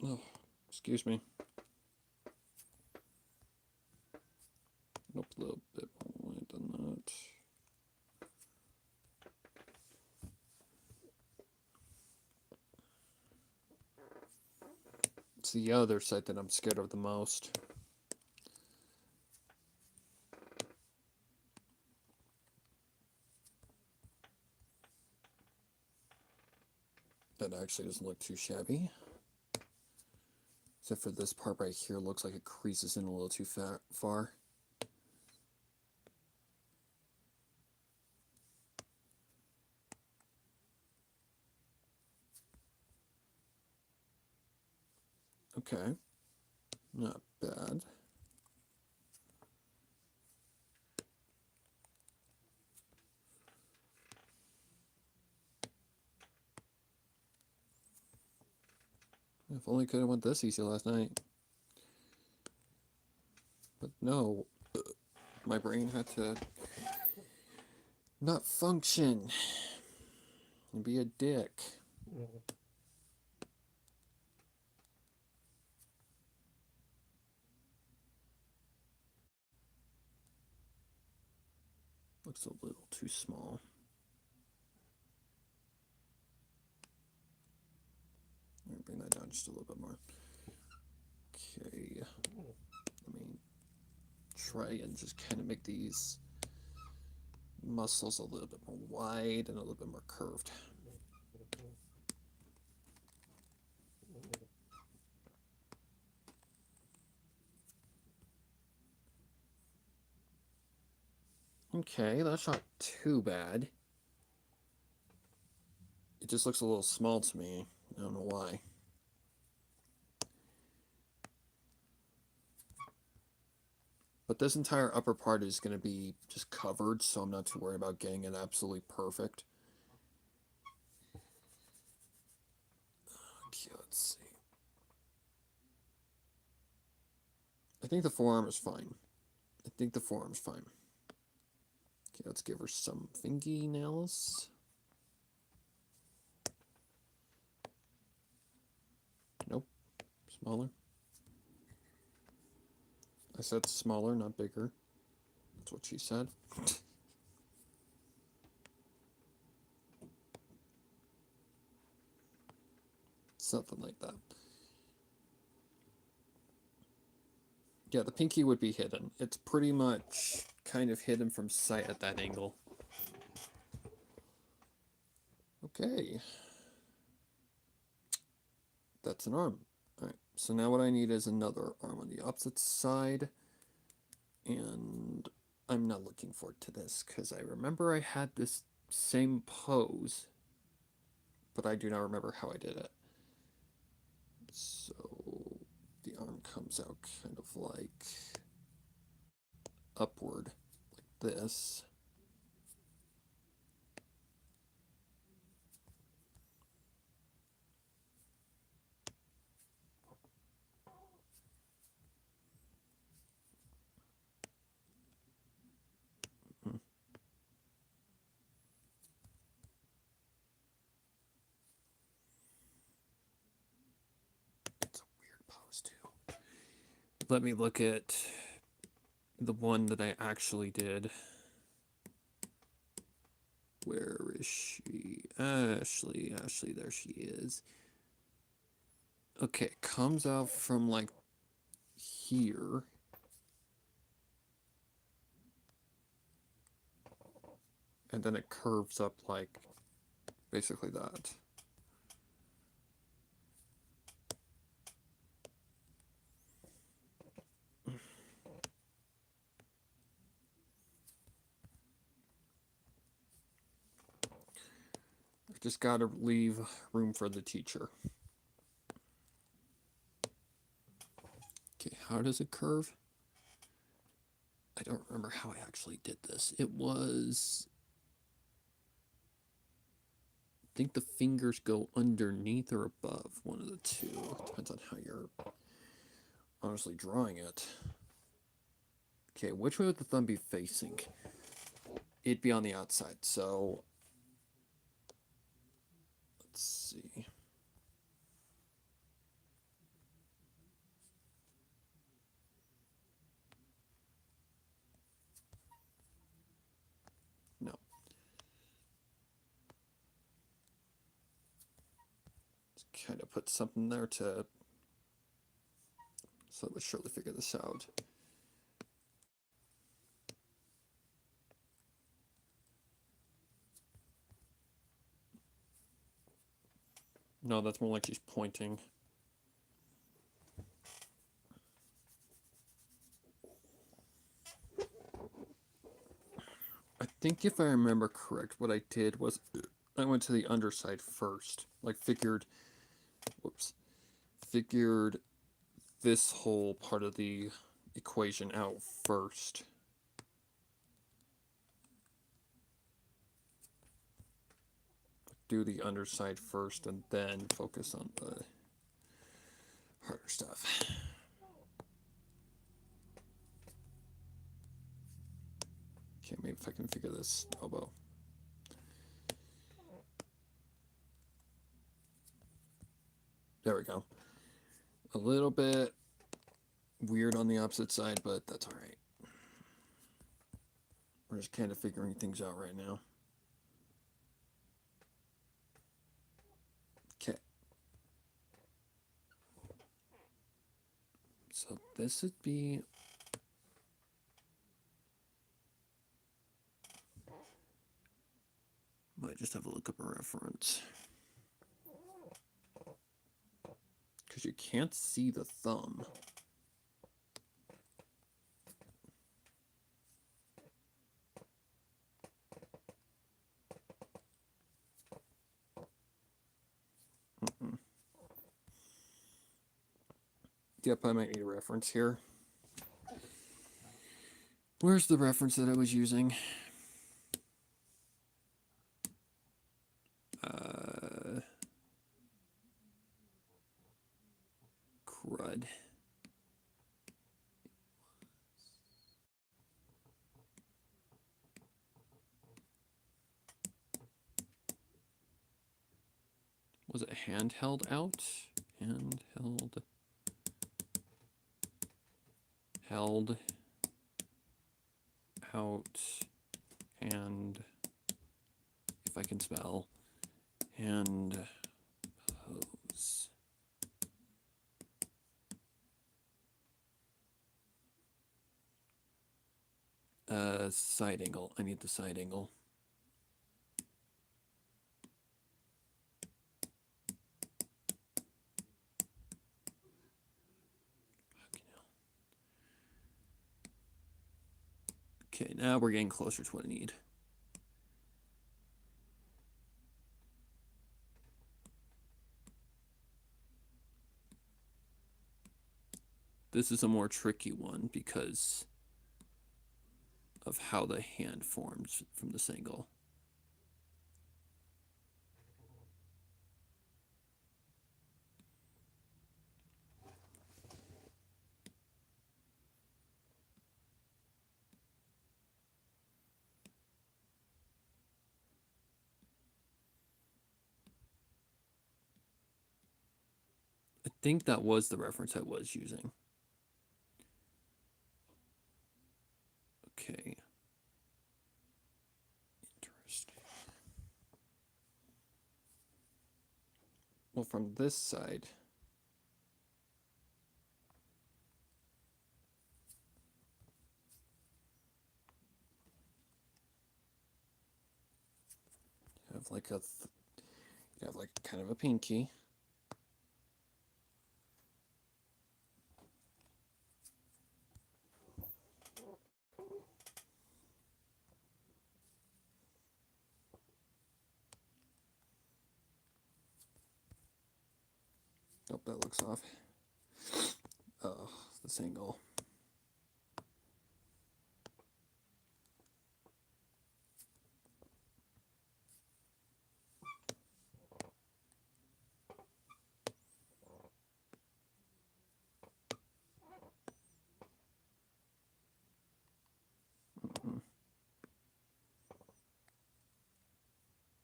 Speaker 1: Oh, excuse me. Nope, a little bit more than that. It's the other side that I'm scared of the most. That actually doesn't look too shabby. Except for this part right here, looks like it creases in a little too far. Okay, not bad. If only could have went this easy last night. But no, my brain had to not function and be a dick. Looks a little too small. Bring that down just a little bit more. Okay, let me try and just kind of make these muscles a little bit more wide and a little bit more curved. Okay, that's not too bad. It just looks a little small to me. I don't know why. But this entire upper part is going to be just covered, so I'm not too worried about getting it absolutely perfect. Okay, let's see. I think the forearm is fine. Okay, let's give her some fingernails. Nope. Smaller. I said smaller, not bigger. That's what she said. Something like that. Yeah, the pinky would be hidden. It's pretty much kind of hidden from sight at that angle. Okay. That's an arm. Alright, so now what I need is another arm on the opposite side. And I'm not looking forward to this, because I remember I had this same pose, but I do not remember how I did it. So the arm comes out kind of like upward, like this. It's a weird pose too. Let me look at the one that I actually did. Where is she? Ashley, there she is. Okay, it comes out from like here. And then it curves up like basically that. I've just got to leave room for the teacher. Okay, how does it curve? I don't remember how I actually did this. It was... I think the fingers go underneath or above, one of the two. Depends on how you're honestly drawing it. Okay, which way would the thumb be facing? It'd be on the outside, so... Let's see. kind of put something there to slowly but surely figure this out. No, that's more like she's pointing. I think if I remember correct, what I did was I went to the underside first. Like figured this whole part of the equation out first. Do the underside first and then focus on the harder stuff. Okay, maybe if I can figure this elbow. There we go. A little bit weird on the opposite side, but that's all right. We're just kind of figuring things out right now. Okay. So this would be... Might just have to look up a reference. Because you can't see the thumb. Yep, I might need a reference here. Where's the reference that I was using? Crud. Was it handheld out? Handheld. Held. Out. And. If I can spell. And. Hose. Side angle. I need the side angle. Okay, now we're getting closer to what I need. This is a more tricky one because of how the hand forms from this angle. I think that was the reference I was using. Okay. Interesting. Well, from this side, you have like you have like kind of a pinky. Nope, that looks off. Oh, this angle.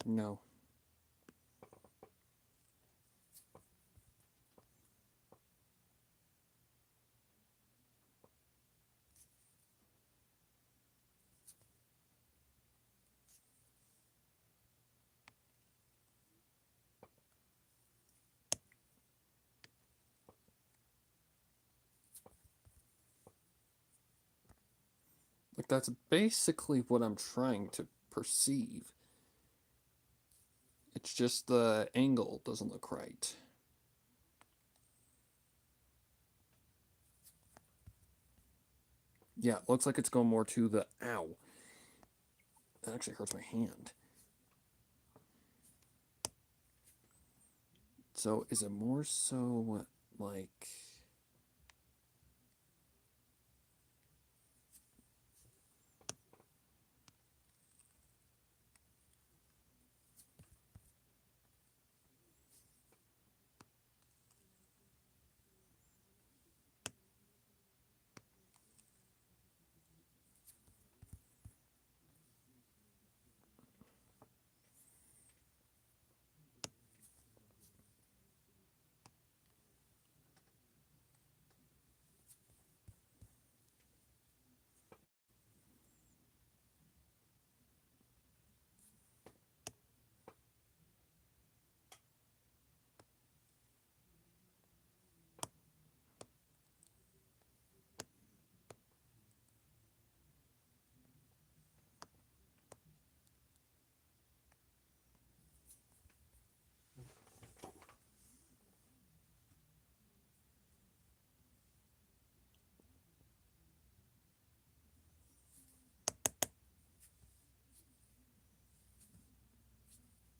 Speaker 1: No. Like, that's basically what I'm trying to perceive. It's just the angle doesn't look right. Yeah, it looks like it's going more to the ow. That actually hurts my hand. So is it more so like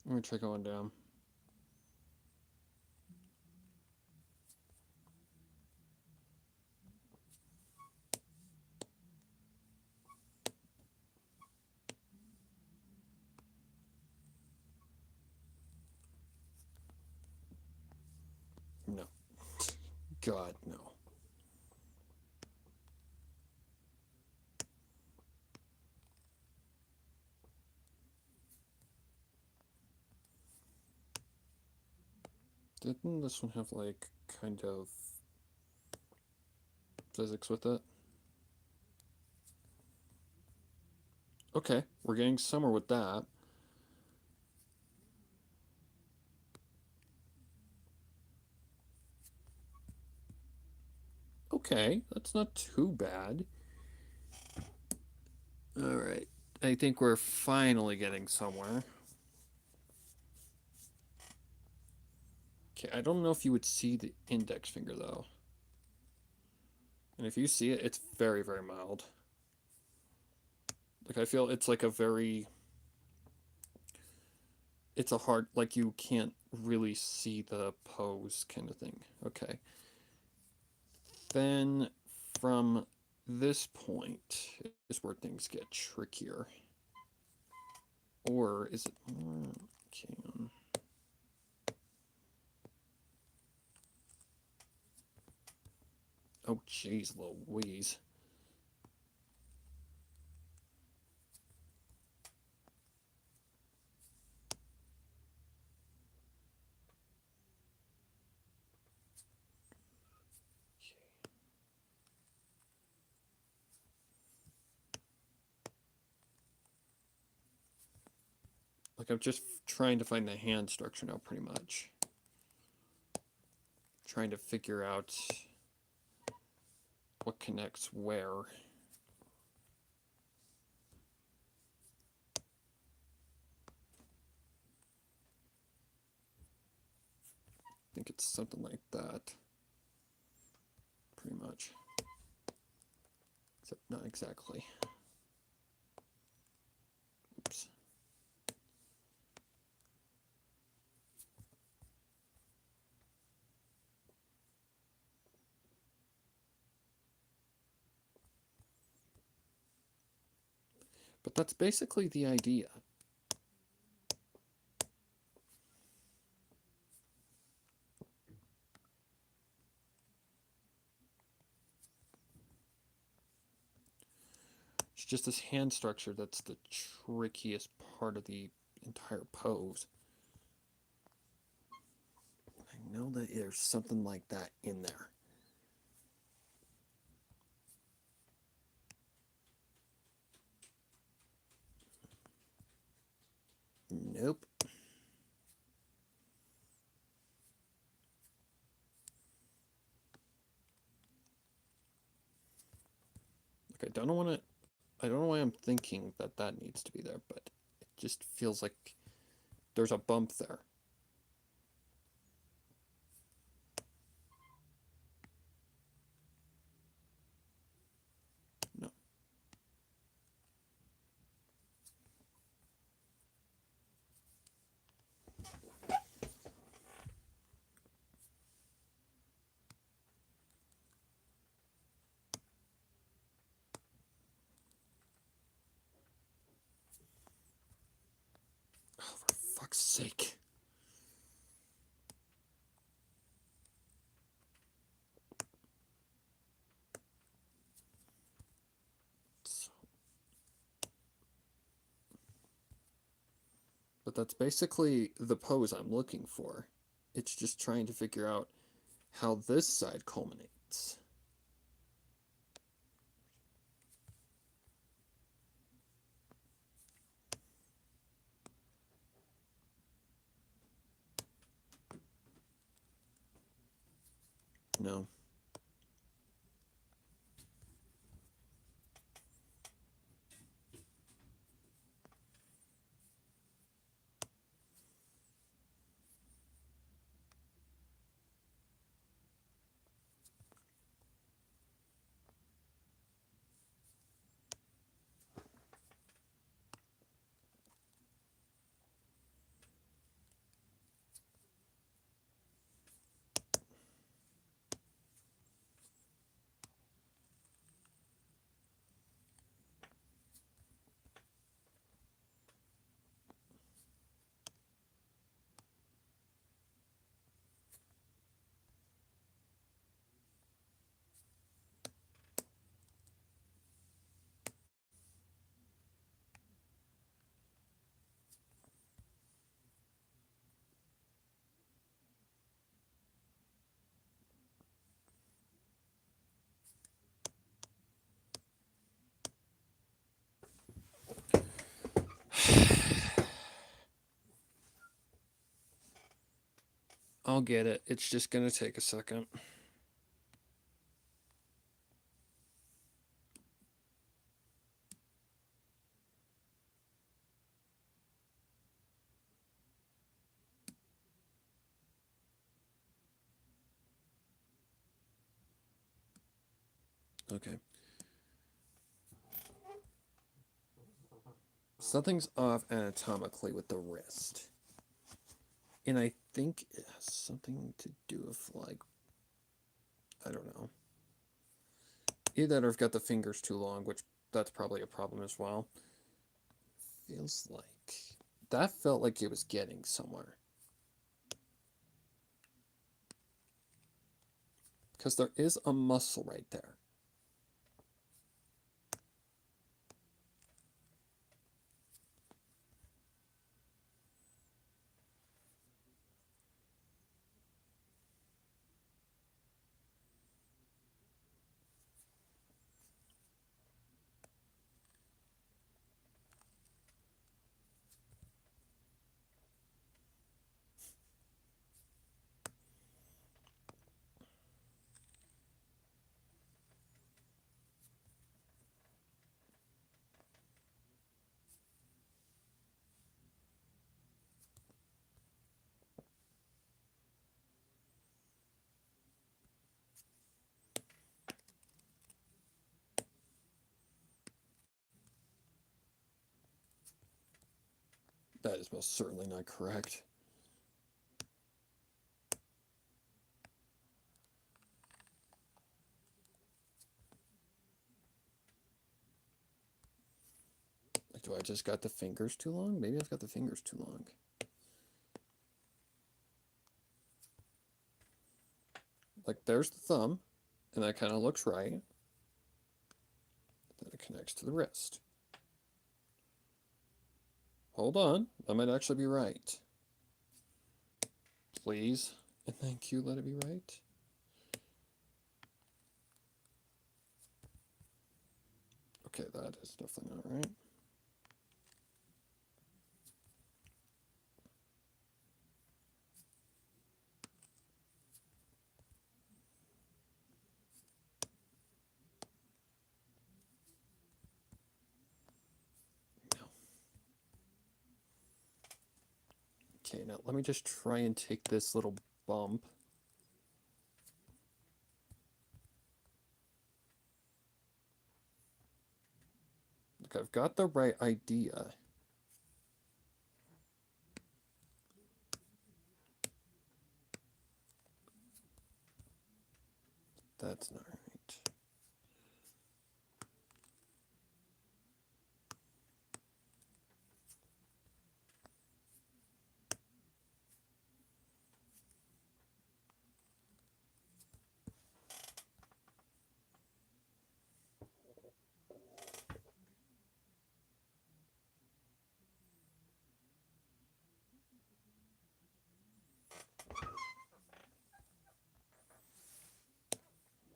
Speaker 1: let me try going down. No. God, no. Didn't this one have like kind of physics with it? Okay, we're getting somewhere with that. Okay, that's not too bad. All right. I think we're finally getting somewhere. Okay, I don't know if you would see the index finger though. And if you see it, it's very, very mild. Like, I feel it's like a very. It's a hard. Like, you can't really see the pose kind of thing. Okay. Then from this point is where things get trickier. Or is it more. Okay. Oh, jeez, Louise. Like, I'm just trying to find the hand structure now, pretty much. Trying to figure out what connects where. I think it's something like that. Pretty much. Except not exactly. Oops. But that's basically the idea. It's just this hand structure that's the trickiest part of the entire pose. I know that there's something like that in there. Nope. Like, I don't want to. I don't know why I'm thinking that that needs to be there, but it just feels like there's a bump there. No. Oh, for fuck's sake. So, but that's basically the pose I'm looking for. It's just trying to figure out how this side culminates. No. I'll get it. It's just gonna take a second. Okay. Something's off anatomically with the wrist. And I think it has something to do with, like, I don't know. Either that or I've got the fingers too long, which that's probably a problem as well. Feels like that felt like it was getting somewhere. Because there is a muscle right there. That is most certainly not correct. Like, do I just got the fingers too long? Maybe I've got the fingers too long. Like, there's the thumb, and that kind of looks right. Then it connects to the wrist. Hold on, I might actually be right. Please, and thank you, let it be right. Okay, that is definitely not right. Okay, now let me just try and take this little bump. Look, I've got the right idea. That's not right.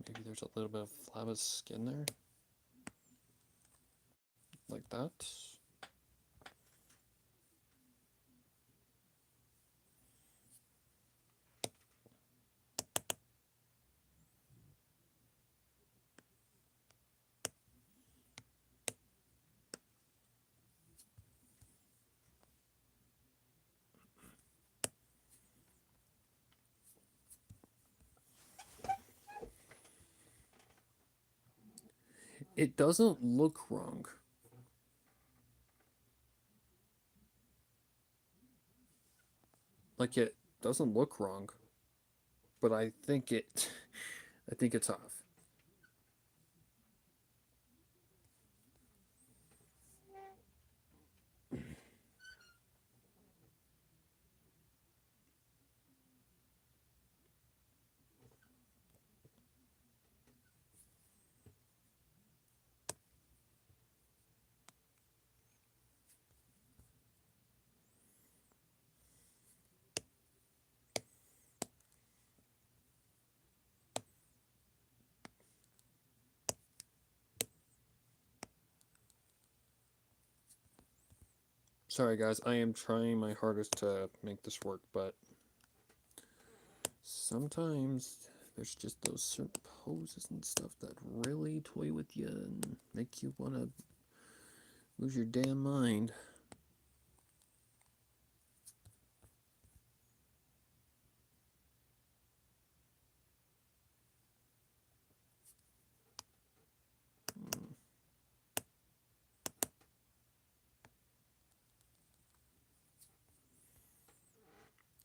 Speaker 1: Maybe there's a little bit of flabby skin there. Like that. It doesn't look wrong. Like, it doesn't look wrong. But I think it's off. Sorry guys, I am trying my hardest to make this work, but sometimes there's just those certain poses and stuff that really toy with you and make you want to lose your damn mind.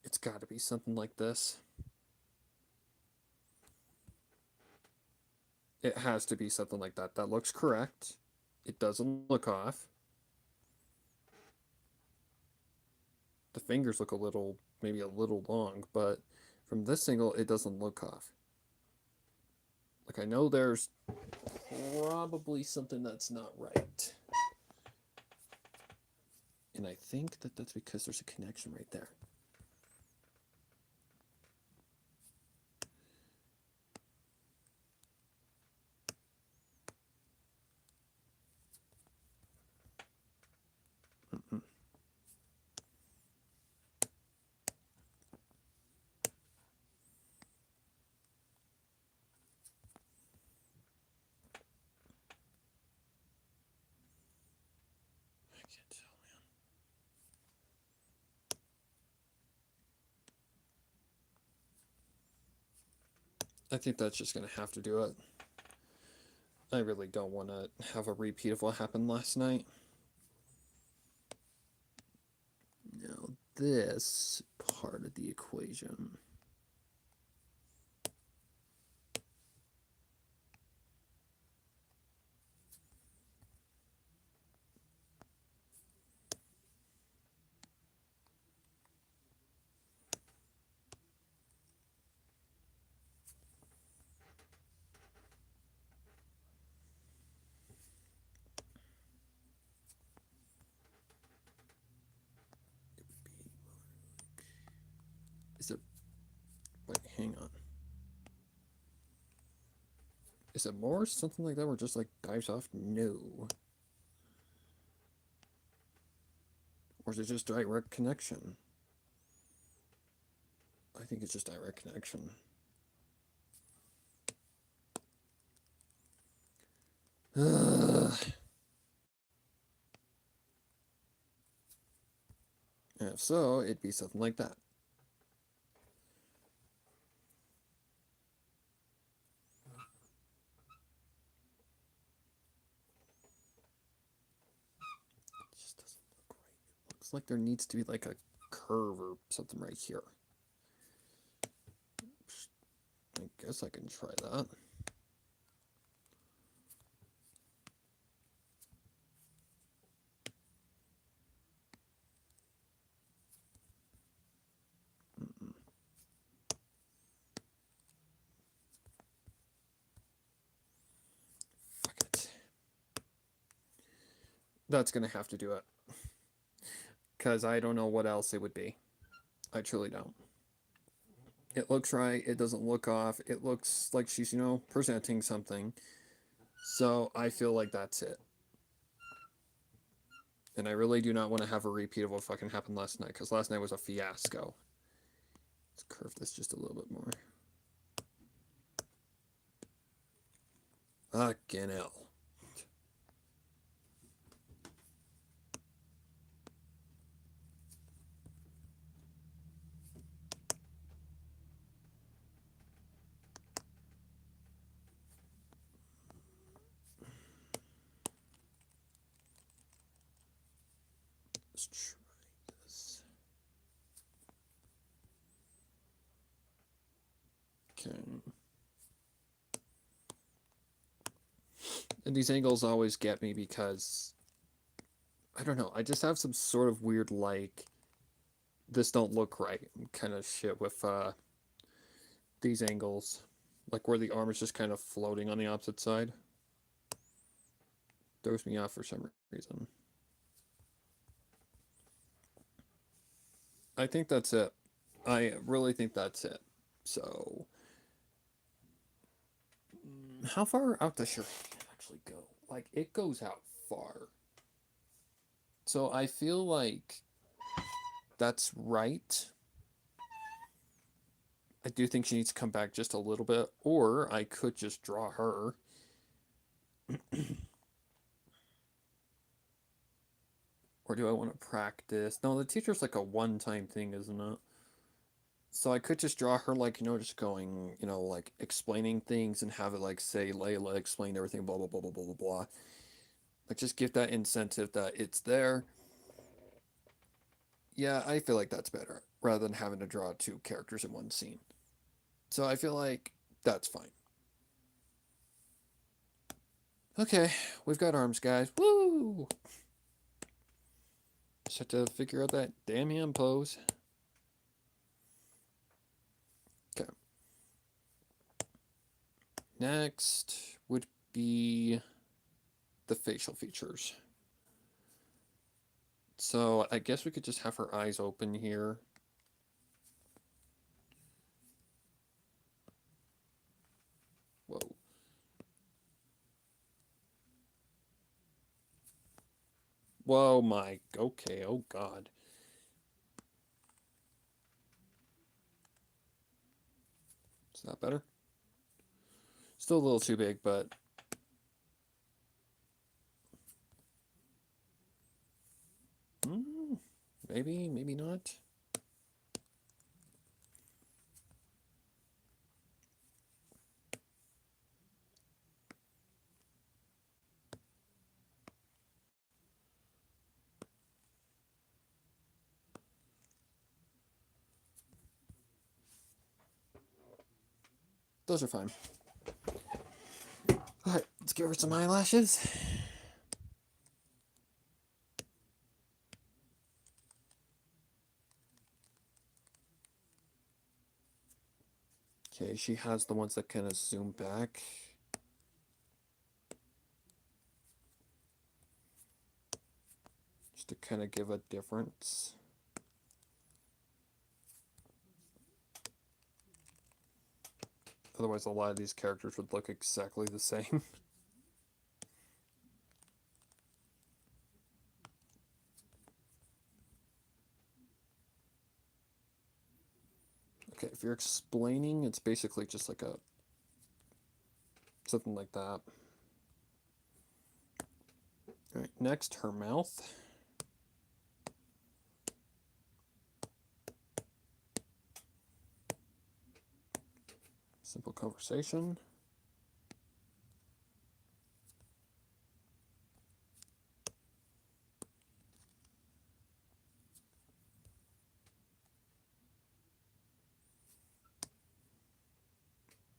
Speaker 1: It's got to be something like this. It has to be something like that. That looks correct. It doesn't look off. The fingers look maybe a little long, but from this angle, it doesn't look off. Like, I know there's probably something that's not right. And I think that that's because there's a connection right there. Mm-mm. I can't tell, man. I think that's just going to have to do it. I really don't want to have a repeat of what happened last night. Now, this part of the equation. Is it... Wait, hang on. Is it more something like that where it just like dives off? No. Or is it just direct connection? I think it's just direct connection. Yeah, if so, it'd be something like that. It just doesn't look right. It looks like there needs to be like a curve or something right here. I guess I can try that. Fuck it. That's gonna have to do it. Because I don't know what else it would be. I truly don't. It looks right. It doesn't look off. It looks like she's, presenting something. So I feel like that's it. And I really do not want to have a repeat of what fucking happened last night, because last night was a fiasco. Let's curve this just a little bit more. Fucking hell. Let's try this. Okay. And these angles always get me because, I don't know, I just have some sort of weird, like, this don't look right kind of shit with these angles. Like where the arm is just kind of floating on the opposite side. Throws me off for some reason. I think that's it. I really think that's it. So, how far out does your hand actually go? Like, it goes out far. So I feel like that's right. I do think she needs to come back just a little bit, or I could just draw her. Or do I want to practice? No, the teacher's like a one-time thing, isn't it? So I could just draw her like, just going, like explaining things and have it like say Layla explained everything, blah blah blah blah blah blah blah. Like just give that incentive that it's there. Yeah, I feel like that's better rather than having to draw two characters in one scene. So I feel like that's fine. Okay, we've got arms, guys. Woo! Just have to figure out that damn hand pose. Okay. Next would be the facial features. So I guess we could just have her eyes open here. Whoa. Whoa, my. Okay, oh god. Is that better? Still a little too big, but. Maybe, maybe not. Those are fine. Alright, let's give her some eyelashes. Okay, she has the ones that kind of zoom back. Just to kind of give a difference. Otherwise, a lot of these characters would look exactly the same. Okay, if you're explaining, it's basically just like a something like that. All right, next, her mouth. simple conversation.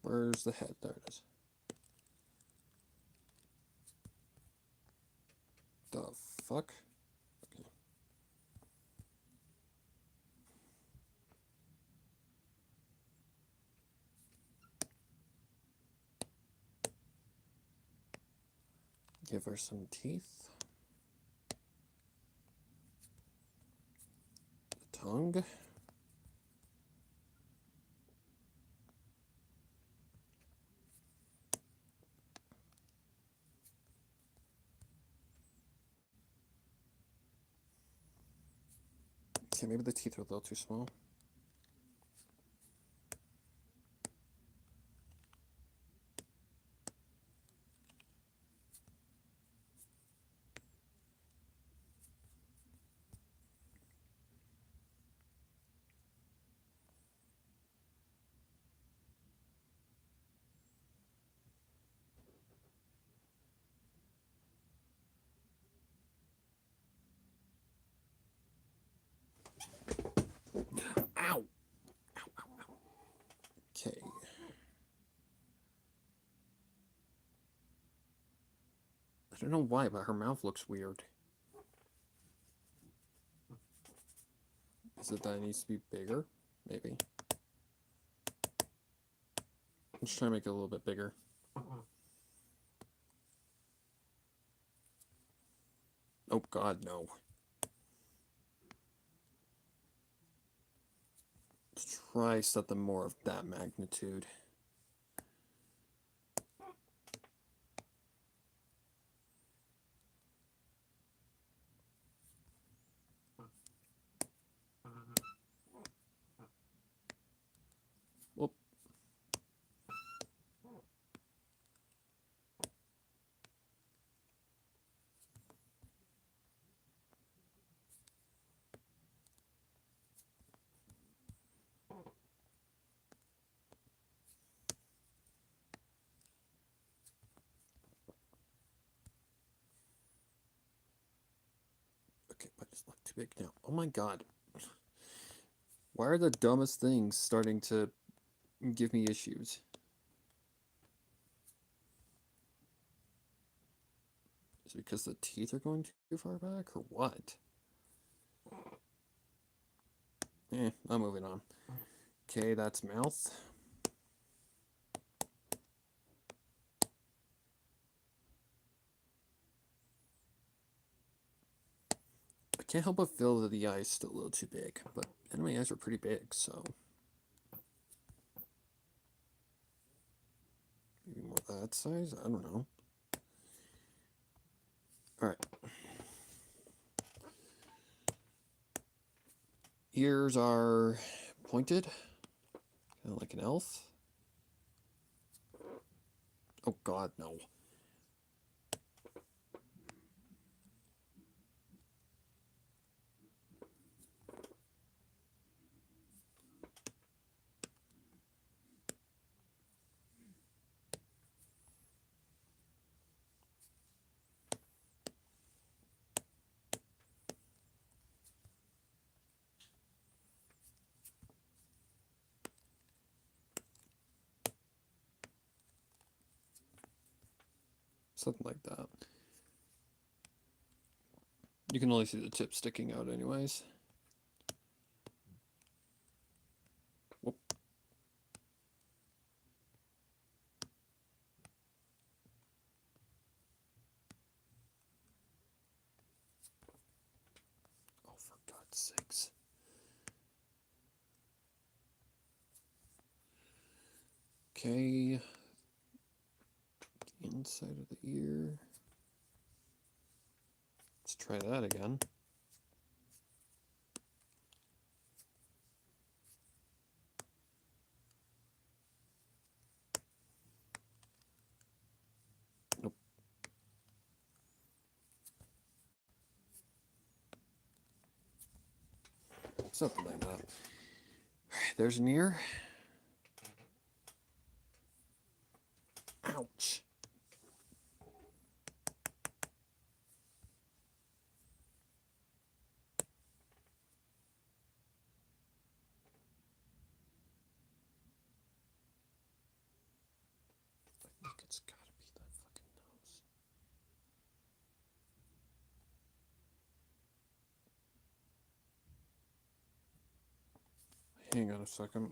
Speaker 1: Where's the head? There it is. The fuck? Okay. Give her some teeth. The tongue. Okay, maybe the teeth are a little too small. Ow! Okay. I don't know why, but her mouth looks weird. Is it that it needs to be bigger? Maybe. I'm just trying to make it a little bit bigger. Oh god, no. Let's try something more of that magnitude. Whoop. Okay, but it's not too big now. Oh my god. Why are the dumbest things starting to give me issues? Is it because the teeth are going too far back, or what? I'm moving on. Okay, that's mouth. I can't help but feel that the eye's still a little too big, but my eyes are pretty big, so maybe more that size? I don't know. Alright. Ears are pointed, kind of like an elf. Oh god, no. Something like that. You can only see the tip sticking out anyways. Whoop. Oh, for God's sakes. Okay. The inside of the ear. Let's try that again. Nope. Something like that. Alright, there's an ear. It's gotta be that fucking nose. Hang on a second.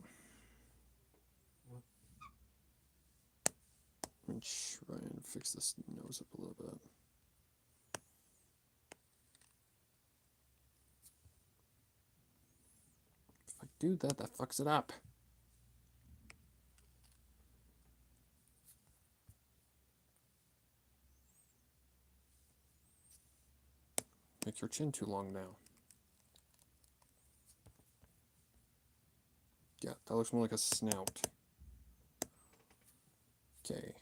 Speaker 1: Let me try and fix this nose up a little bit. If I do that, that fucks it up. Make your chin too long now. Yeah, that looks more like a snout. Okay,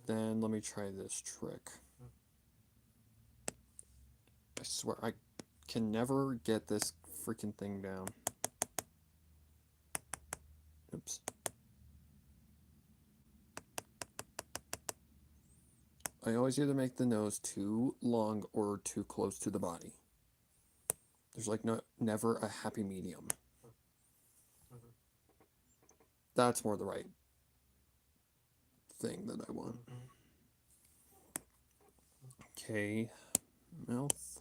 Speaker 1: then let me try this trick. I swear, I can never get this freaking thing down. Oops. I always either make the nose too long or too close to the body. There's like never a happy medium. That's more the right thing that I want. Okay, mouth.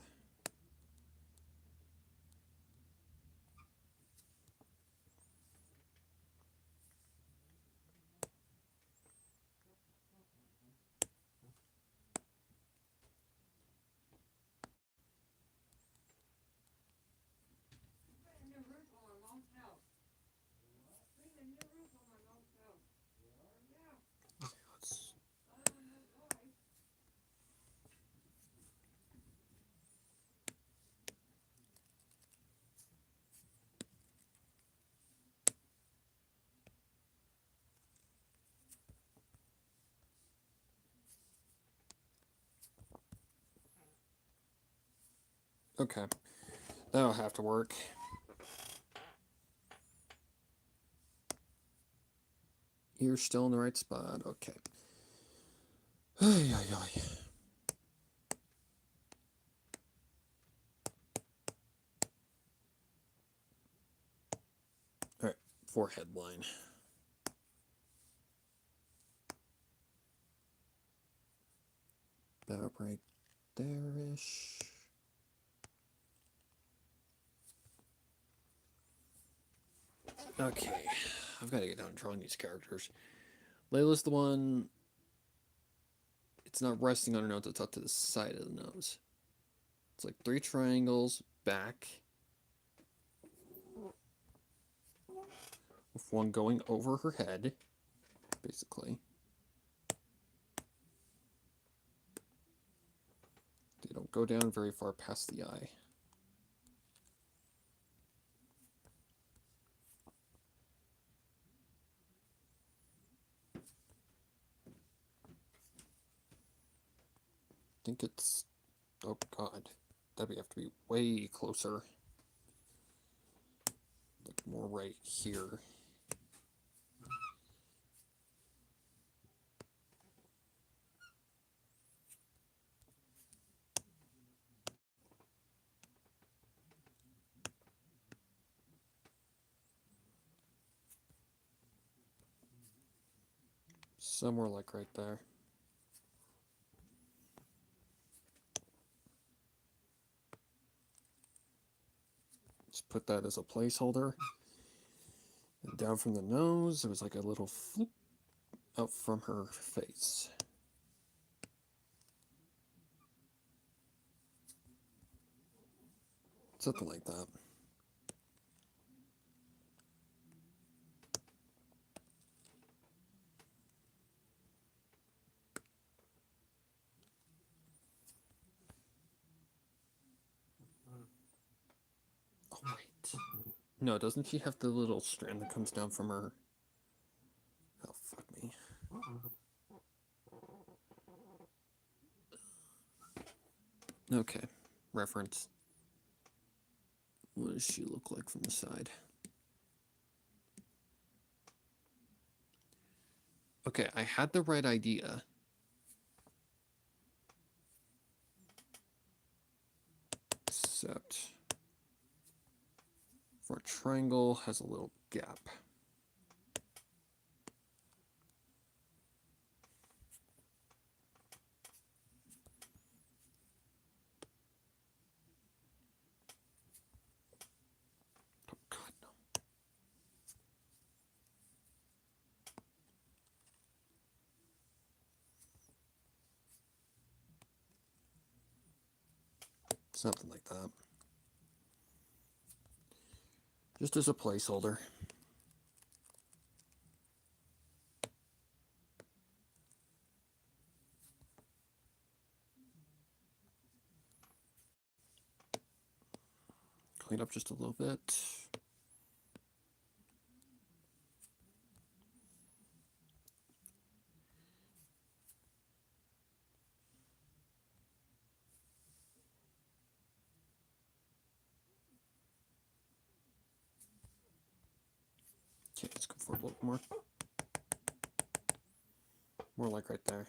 Speaker 1: Okay, that'll have to work. You're still in the right spot. Okay. Ay, ay, ay. All right, forehead line. About right there-ish. Okay, I've got to get down to drawing these characters. Layla's the one. It's not resting on her nose, it's up to the side of the nose. It's like 3 triangles back, with one going over her head, basically. They don't go down very far past the eye. I think it's... oh god. That'd have to be way closer. Like more right here. Somewhere like right there. Just put that as a placeholder. And down from the nose, it was like a little floop out from her face. Something like that. Oh, wait. No, doesn't she have the little strand that comes down from her? Oh, fuck me. Okay. Reference. What does she look like from the side? Okay, I had the right idea. Except for a triangle has a little gap. Something like that. Just as a placeholder. Clean up just a little bit. Okay, let's go for a little more. More like right there.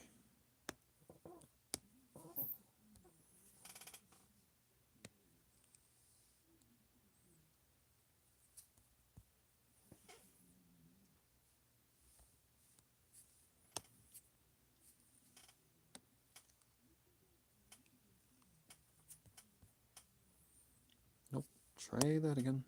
Speaker 1: Nope. Try that again.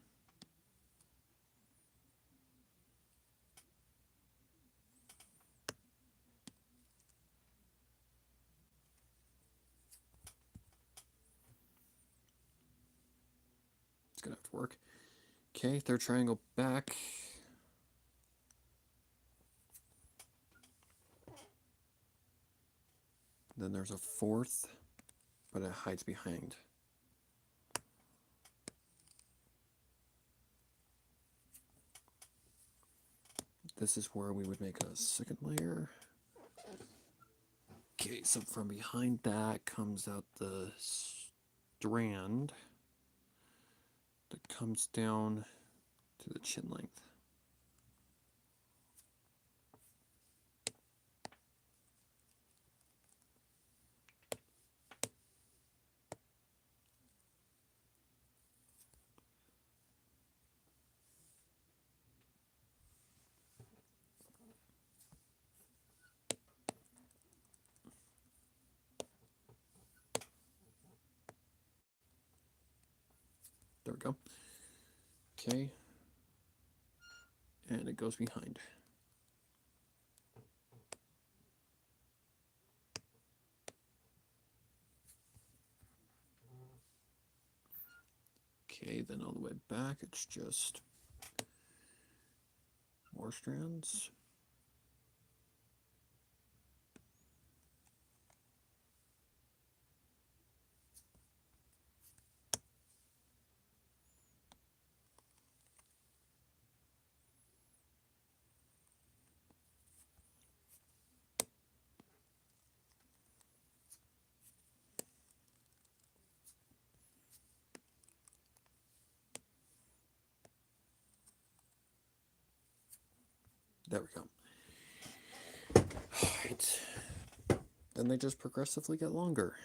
Speaker 1: It's gonna have to work. Okay, third triangle back. Then there's a fourth, but it hides behind. This is where we would make a second layer. Okay, so from behind that comes out the strand that comes down to the chin length. There we go. Okay. And it goes behind. Okay, then all the way back, it's just more strands. There we go. All right. Then they just progressively get longer.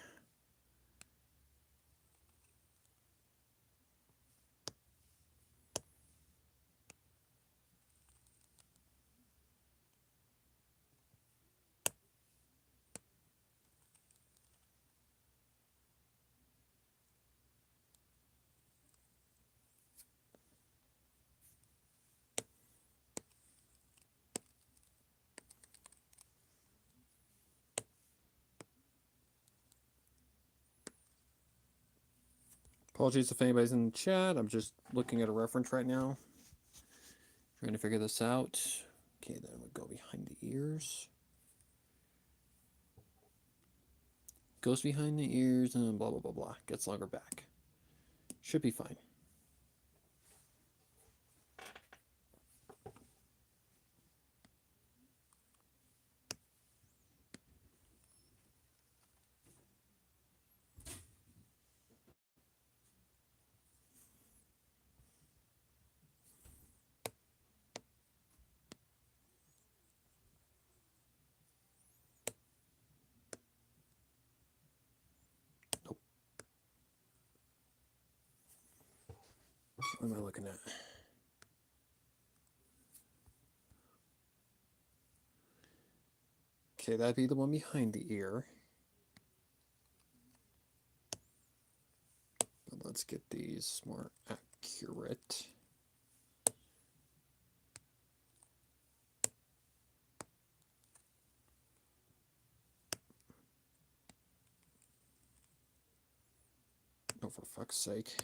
Speaker 1: Apologies if anybody's in the chat. I'm just looking at a reference right now. Trying to figure this out. Okay, then we go behind the ears. Goes behind the ears and blah, blah, blah, blah. Gets longer back. Should be fine. Nope. What am I looking at? Okay, that'd be the one behind the ear. But let's get these more accurate. Oh, for fuck's sake.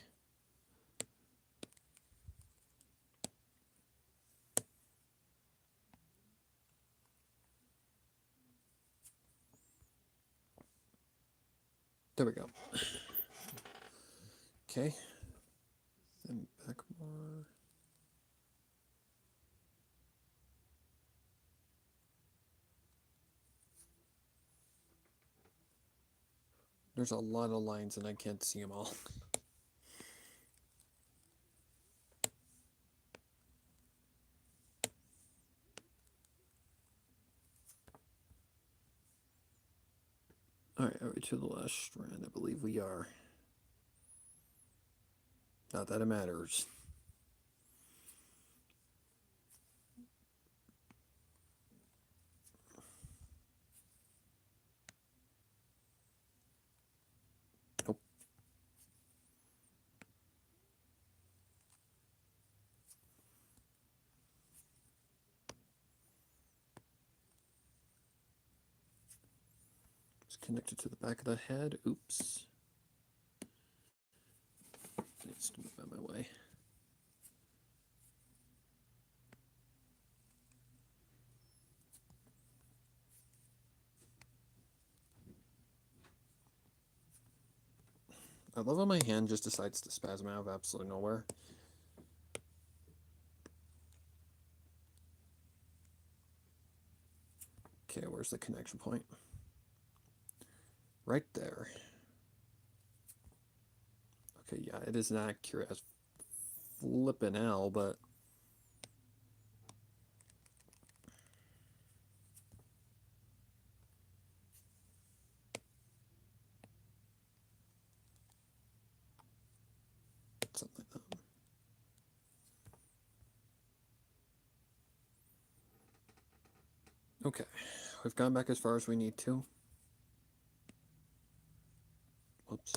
Speaker 1: There we go. Okay. Then back more. There's a lot of lines and I can't see them all. Alright, are we to the last strand? I believe we are. Not that it matters. Nope. It's connected to the back of the head. Oops. Needs to move out of my way. I love how my hand just decides to spasm out of absolutely nowhere. Okay, where's the connection point? Right there. Okay, yeah, it is not accurate as flippin' hell, but something like that. Okay, we've gone back as far as we need to. Whoops.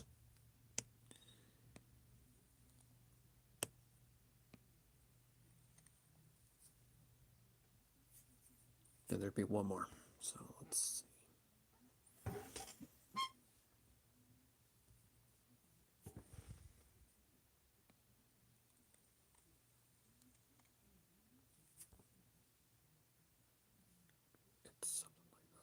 Speaker 1: Then there'd be one more. So let's see. It's something like that.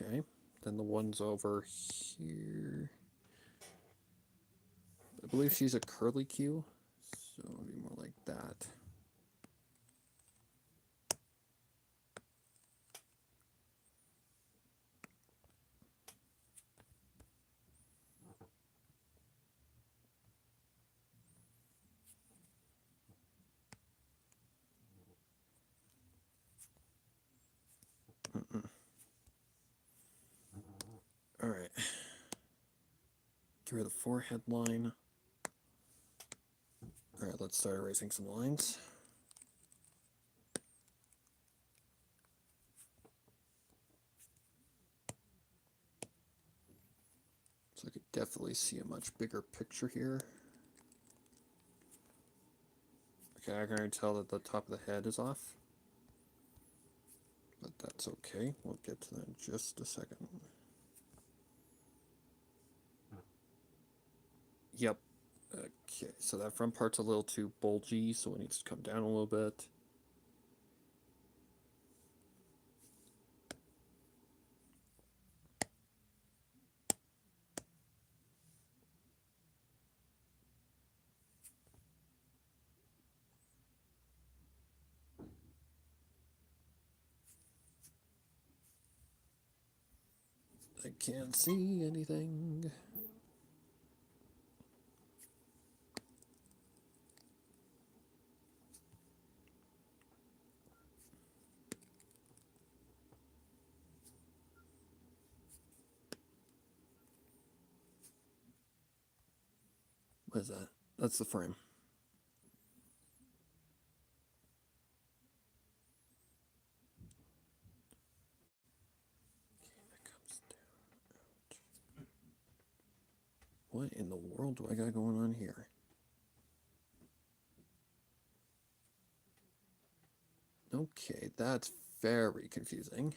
Speaker 1: Okay, then the one's over here. I believe she's a curly Q, so it'll be more like that. All right. Get rid of the forehead line. All right, let's start erasing some lines. So I could definitely see a much bigger picture here. Okay, I can already tell that the top of the head is off. But that's okay. We'll get to that in just a second. Yep. Okay, so that front part's a little too bulgy, so it needs to come down a little bit. I can't see anything. What is that? That's the frame. What in the world do I got going on here? Okay, that's very confusing.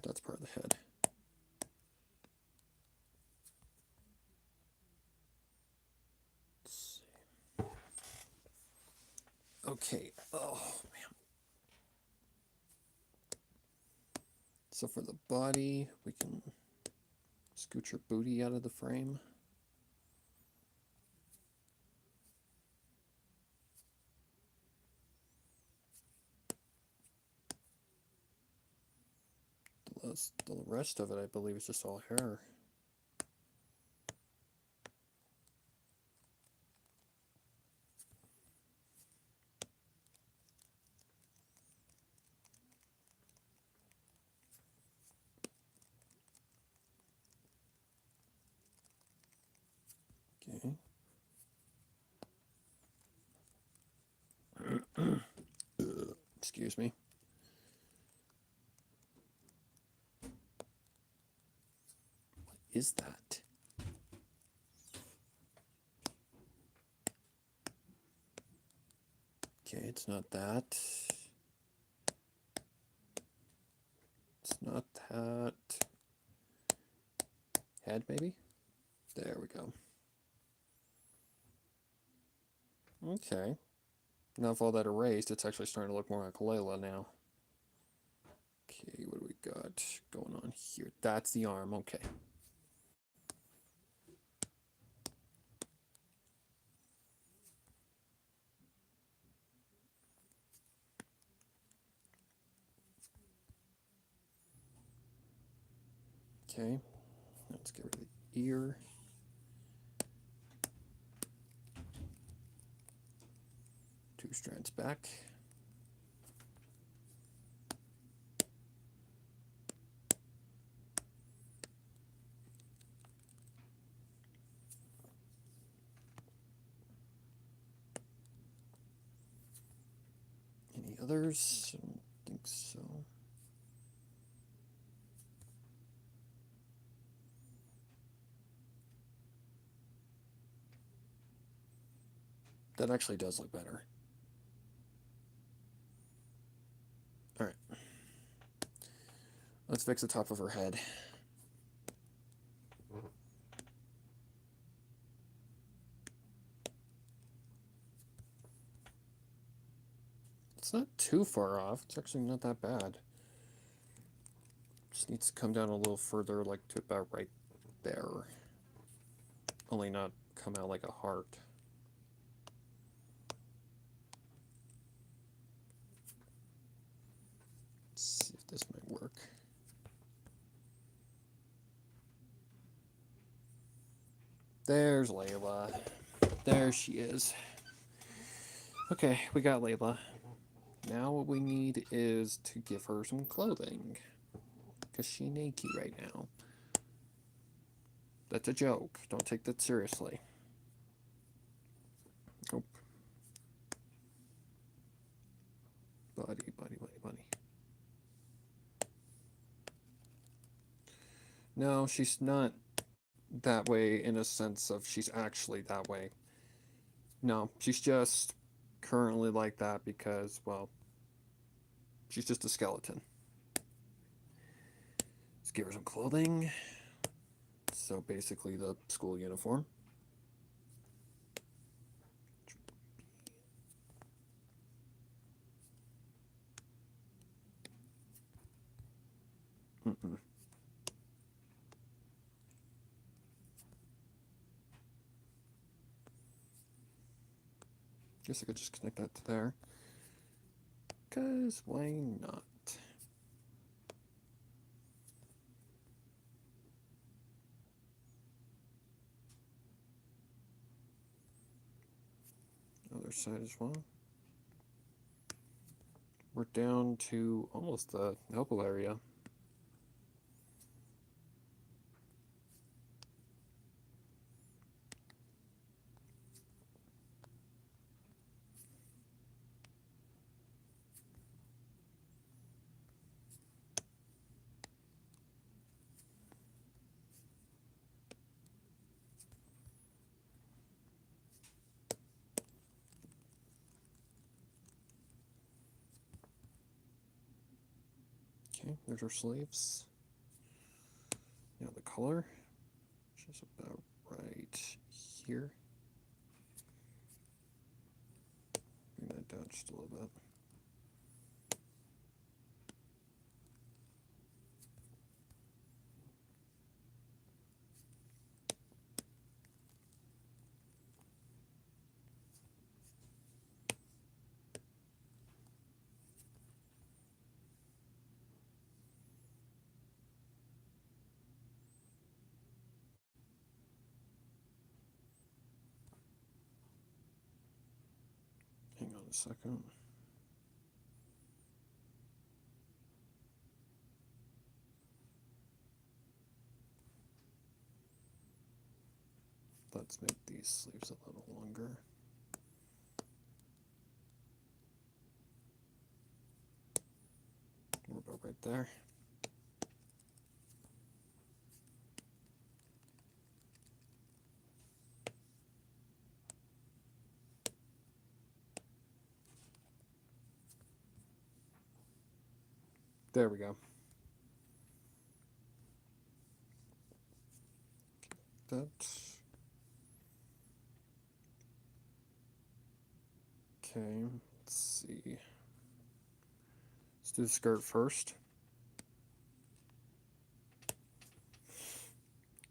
Speaker 1: That's part of the head. Let's see. Okay. Oh, man. So for the body, we can scoot your booty out of the frame. The rest of it, I believe, is just all hair. Okay. Excuse me. What is that? Okay, it's not that. It's not that. Head, maybe? There we go. Okay. Now with all that erased, it's actually starting to look more like Layla now. Okay, what do we got going on here? That's the arm, okay. Okay, let's get rid of the ear. Two strands back. Any others? I don't think so. That actually does look better. All right. Let's fix the top of her head. It's not too far off. It's actually not that bad. Just needs to come down a little further, like to about right there. Only not come out like a heart. Let's see if this might work. There's Layla. There she is. Okay, we got Layla. Now what we need is to give her some clothing. Because she's naked right now. That's a joke. Don't take that seriously. Nope. Buddy. No, she's not that way in a sense of she's actually that way. No, she's just currently like that because, well, she's just a skeleton. Let's give her some clothing. So basically the school uniform. Mm-mm. Guess I could just connect that to there. Because why not? Other side as well. we're down to almost the elbow area. Okay, there's our sleeves. Now the color, which is about right here. Bring that down just a little bit. Hang on a second. Let's make these sleeves a little longer. We're about right there. There we go. That. Okay, let's see. Let's do the skirt first.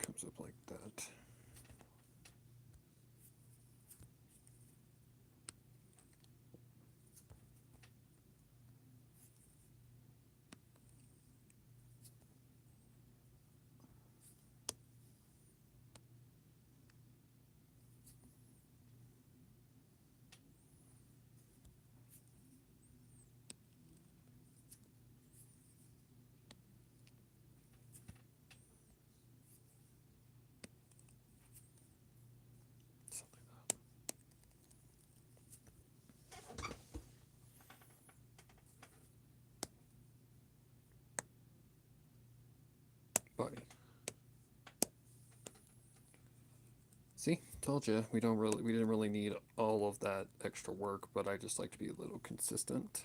Speaker 1: Comes up like that. Body. See, told you we didn't really need all of that extra work, but I just like to be a little consistent.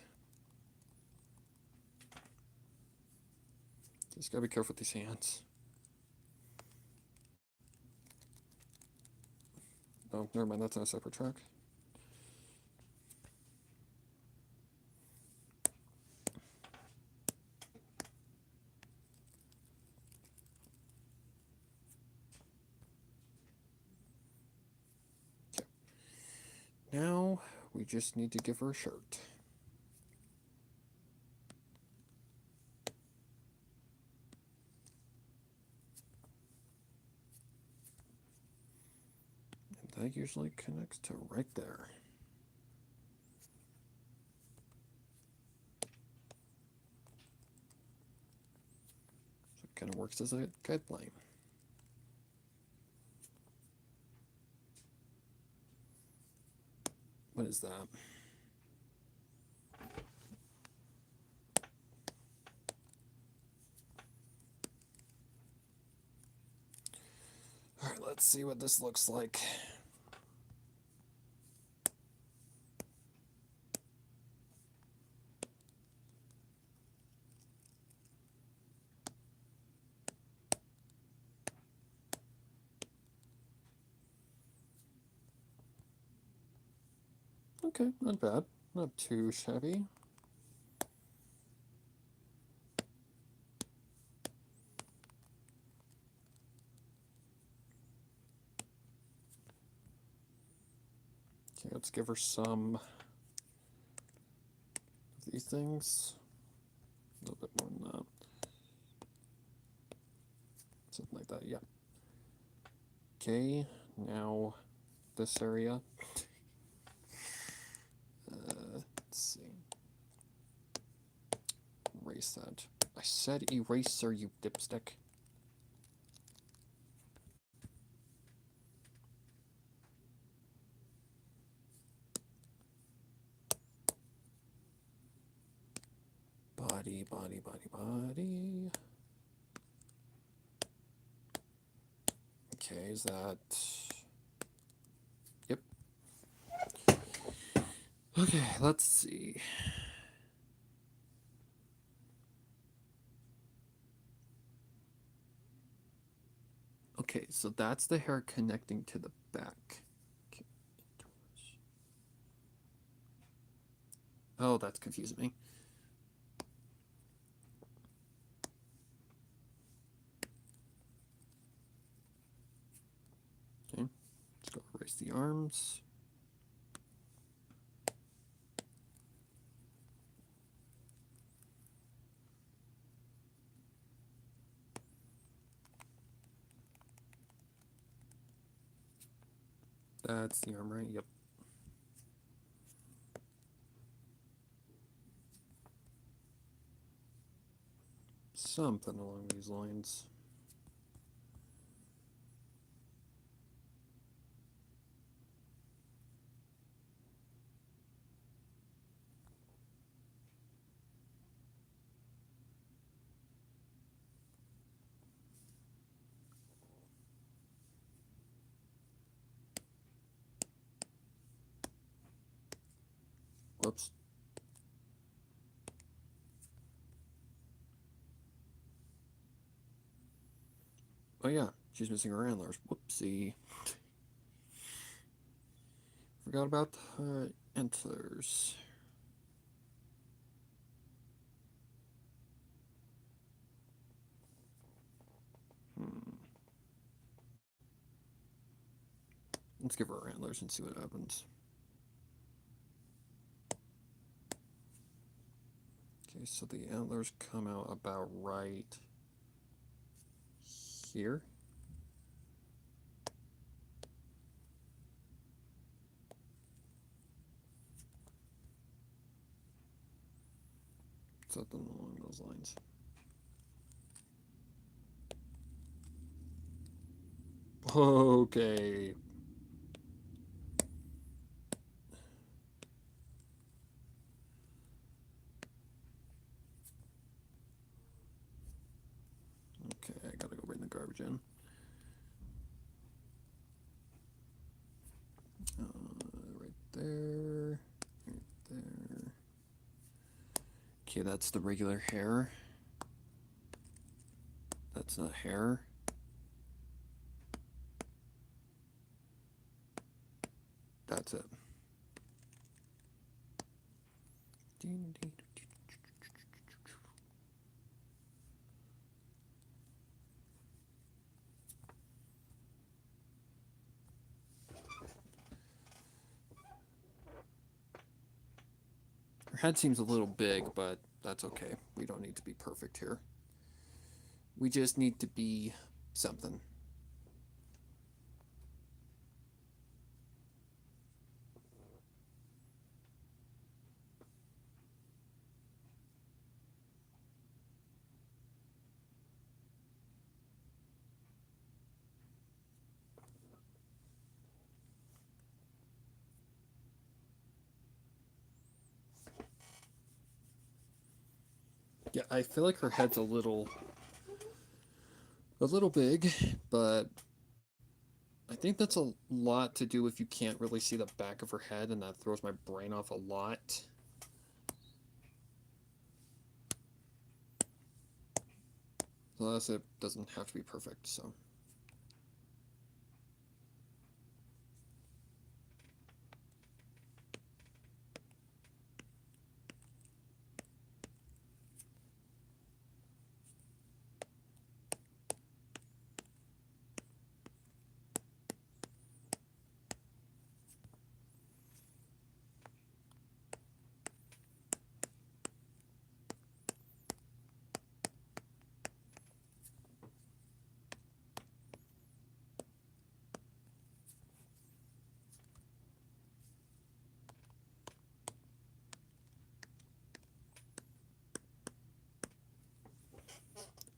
Speaker 1: Just gotta be careful with these hands. Oh, never mind, that's on a separate track. Okay. Now we just need to give her a shirt. And that usually connects to right there. So it kind of works as a guideline. What is that? All right, let's see what this looks like. Okay, not bad. Not too shabby. Okay, let's give her some of these things. A little bit more than that. Something like that, yeah. Okay, now this area. Let's see. erase that. I said eraser, you dipstick. Body, body, body, body. Okay, is that... Yep. Okay, let's see. Okay, so that's the hair connecting to the back. Okay. Oh, that's confusing me. Okay, let's go erase the arms. That's the arm, right? Yep. Something along these lines. Whoops. Oh yeah, she's missing her antlers. Whoopsie. Forgot about her antlers. Let's give her antlers and see what happens. Okay, so the antlers come out about right here. Something along those lines. Okay. Okay, I gotta go bring the garbage in. Right there. Right there. Okay, that's the regular hair. That's not hair. That's it. Her head seems a little big, but that's okay. We don't need to be perfect here. We just need to be something. Yeah, I feel like her head's a little big, but I think that's a lot to do if you can't really see the back of her head, and that throws my brain off a lot. Plus, it doesn't have to be perfect, so.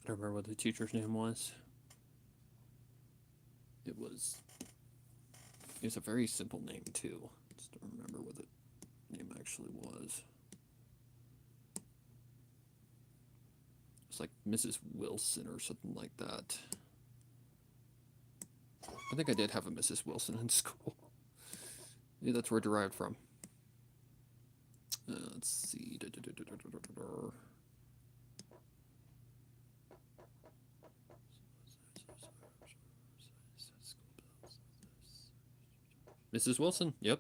Speaker 1: I don't remember what the teacher's name was. It was a very simple name too. Just don't remember what the name actually was. It's like Mrs. Wilson or something like that. I think I did have a Mrs. Wilson in school. Yeah, that's where it derived from. Let's see. Mrs. Wilson, yep.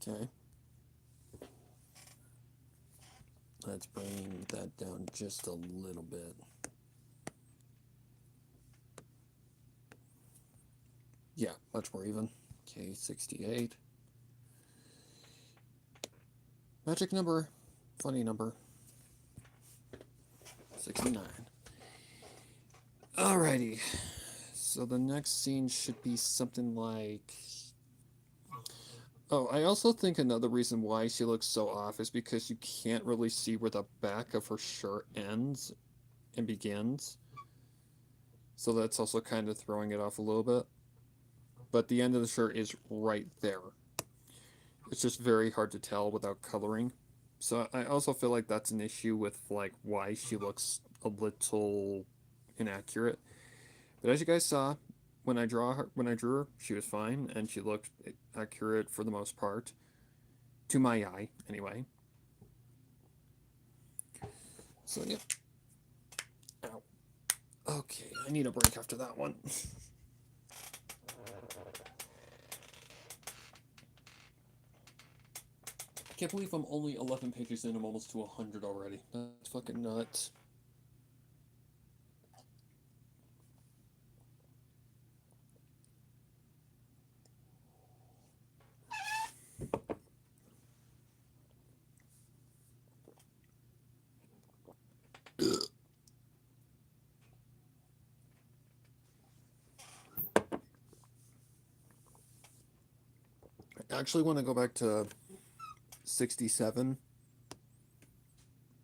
Speaker 1: Okay. Let's bring that down just a little bit. Yeah, much more even. Okay, 68. Magic number. Funny number. 69. Alrighty. So the next scene should be something like... Oh, I also think another reason why she looks so off is because you can't really see where the back of her shirt ends and begins. So that's also kind of throwing it off a little bit. But the end of the shirt is right there. It's just very hard to tell without coloring. So I also feel like that's an issue with like why she looks a little inaccurate. But as you guys saw, when I drew her, she was fine and she looked accurate for the most part. To my eye, anyway. So yeah. Ow. Okay, I need a break after that one. can't believe I'm only 11 pages in. I'm almost to 100 already. That's fucking nuts. I actually want to go back to 67.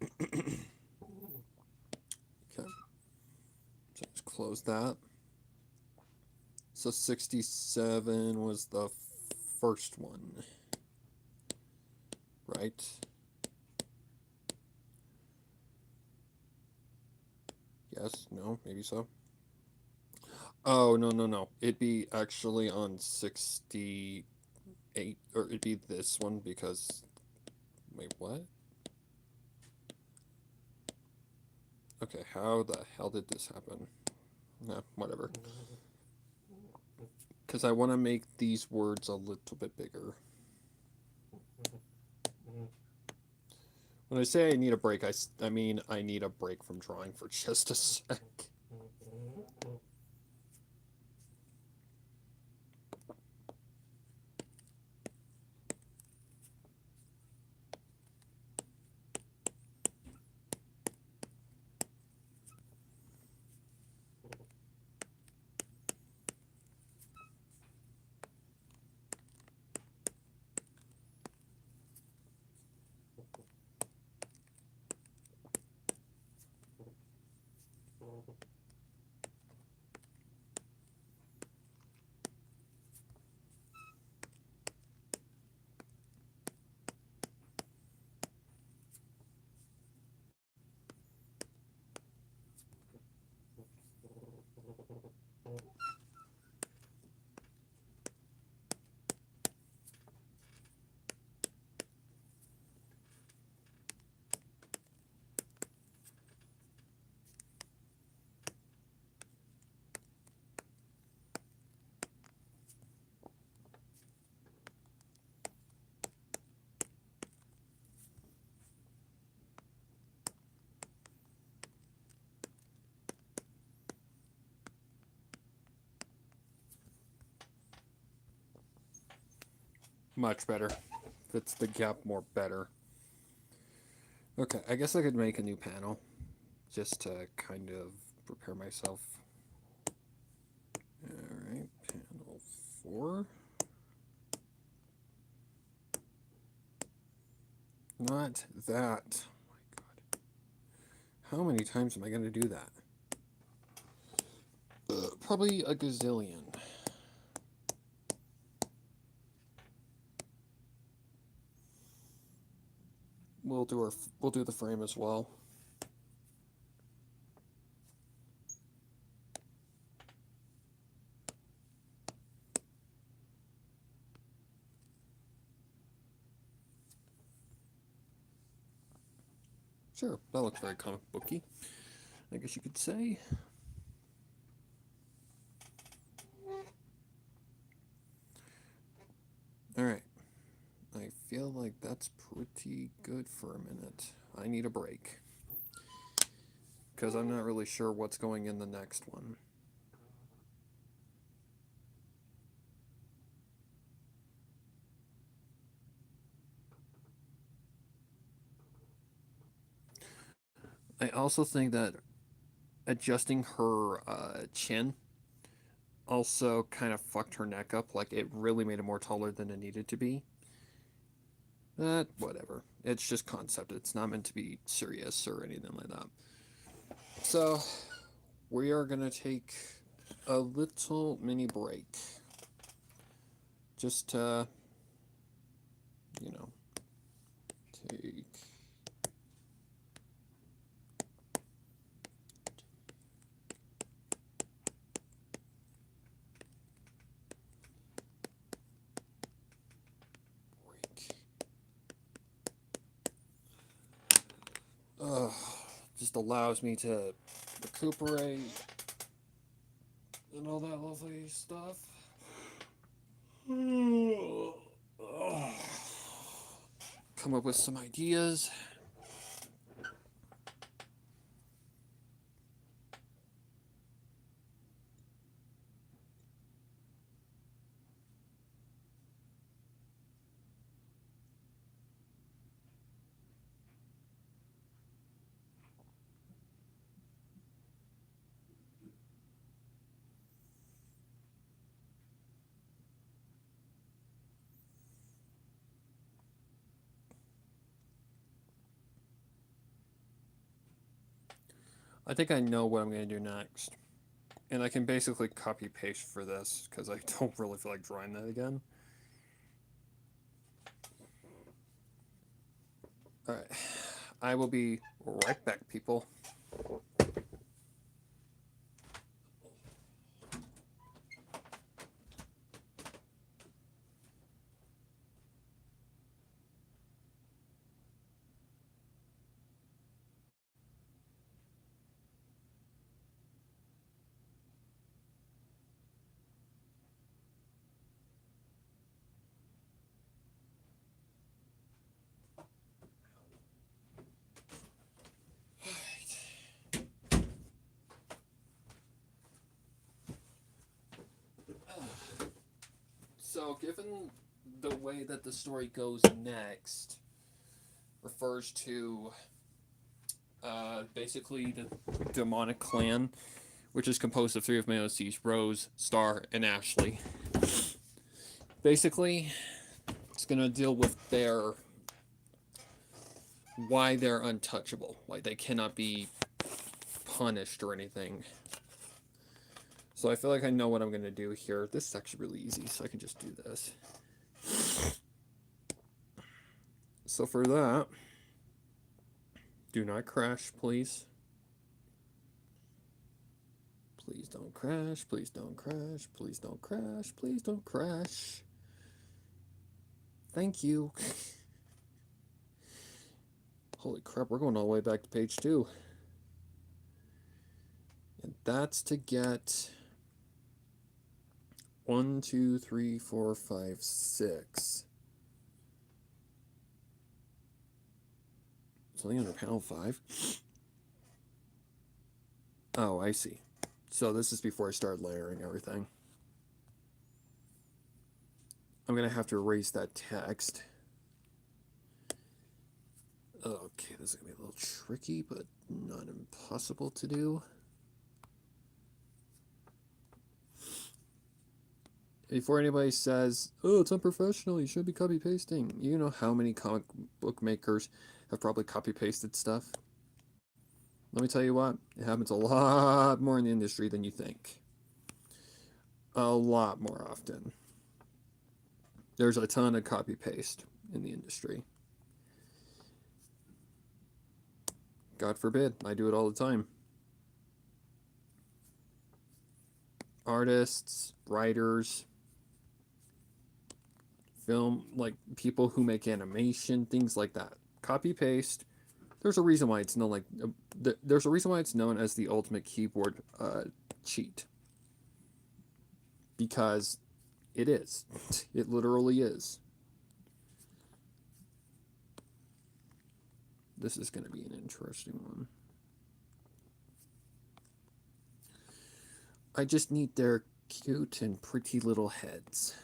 Speaker 1: Okay. So just close that. So 67 was the first one, right? Yes, no, maybe so. Oh, no, no, no. It'd be actually on 68, or it'd be this one because. Wait, what? Okay, how the hell did this happen? Nah, whatever. Because I want to make these words a little bit bigger. When I say I need a break, I mean I need a break from drawing for just a sec. Much better. Fits the gap more better. Okay, I guess I could make a new panel just to kind of prepare myself. Alright, panel 4. Not that. Oh my god. How many times am I going to do that? Probably a gazillion. We'll do the frame as well. Sure, that looks very comic booky, I guess you could say. Alright. I feel like that's pretty good for a minute. I need a break. Because I'm not really sure what's going in the next one. I also think that adjusting her chin also kind of fucked her neck up. Like, it really made it more taller than it needed to be. But whatever. It's just concept. It's not meant to be serious or anything like that. So, we are going to take a little mini break. Just to, you know, take. Just allows me to recuperate and all that lovely stuff. come up with some ideas. I think I know what I'm going to do next. And I can basically copy paste for this because I don't really feel like drawing that again. Alright. I will be right back, people. So, given the way that the story goes next, refers to basically the demonic clan, which is composed of three of my OCs, Rose, Star, and Ashley. Basically, it's going to deal with their why they're untouchable, why they cannot be punished or anything. So I feel like I know what I'm going to do here. This is actually really easy, so I can just do this. So for that, do not crash, please. Please don't crash, please don't crash, please don't crash, please don't crash. Thank you. Holy crap, we're going all the way back to page 2. And that's to get 1, 2, 3, 4, 5, 6. It's only under panel 5. Oh, I see. So this is before I start layering everything. I'm going to have to erase that text. Okay, this is going to be a little tricky, but not impossible to do. Before anybody says, oh, it's unprofessional, you should be copy-pasting. You know how many comic book makers have probably copy-pasted stuff? Let me tell you what, it happens a lot more in the industry than you think. A lot more often. There's a ton of copy-paste in the industry. God forbid, I do it all the time. Artists, writers, film, like people who make animation, things like that. Copy-paste. There's a reason why it's known like there's a reason why it's known as the ultimate keyboard cheat. Because it is. It literally is. This is going to be an interesting one. I just need their cute and pretty little heads.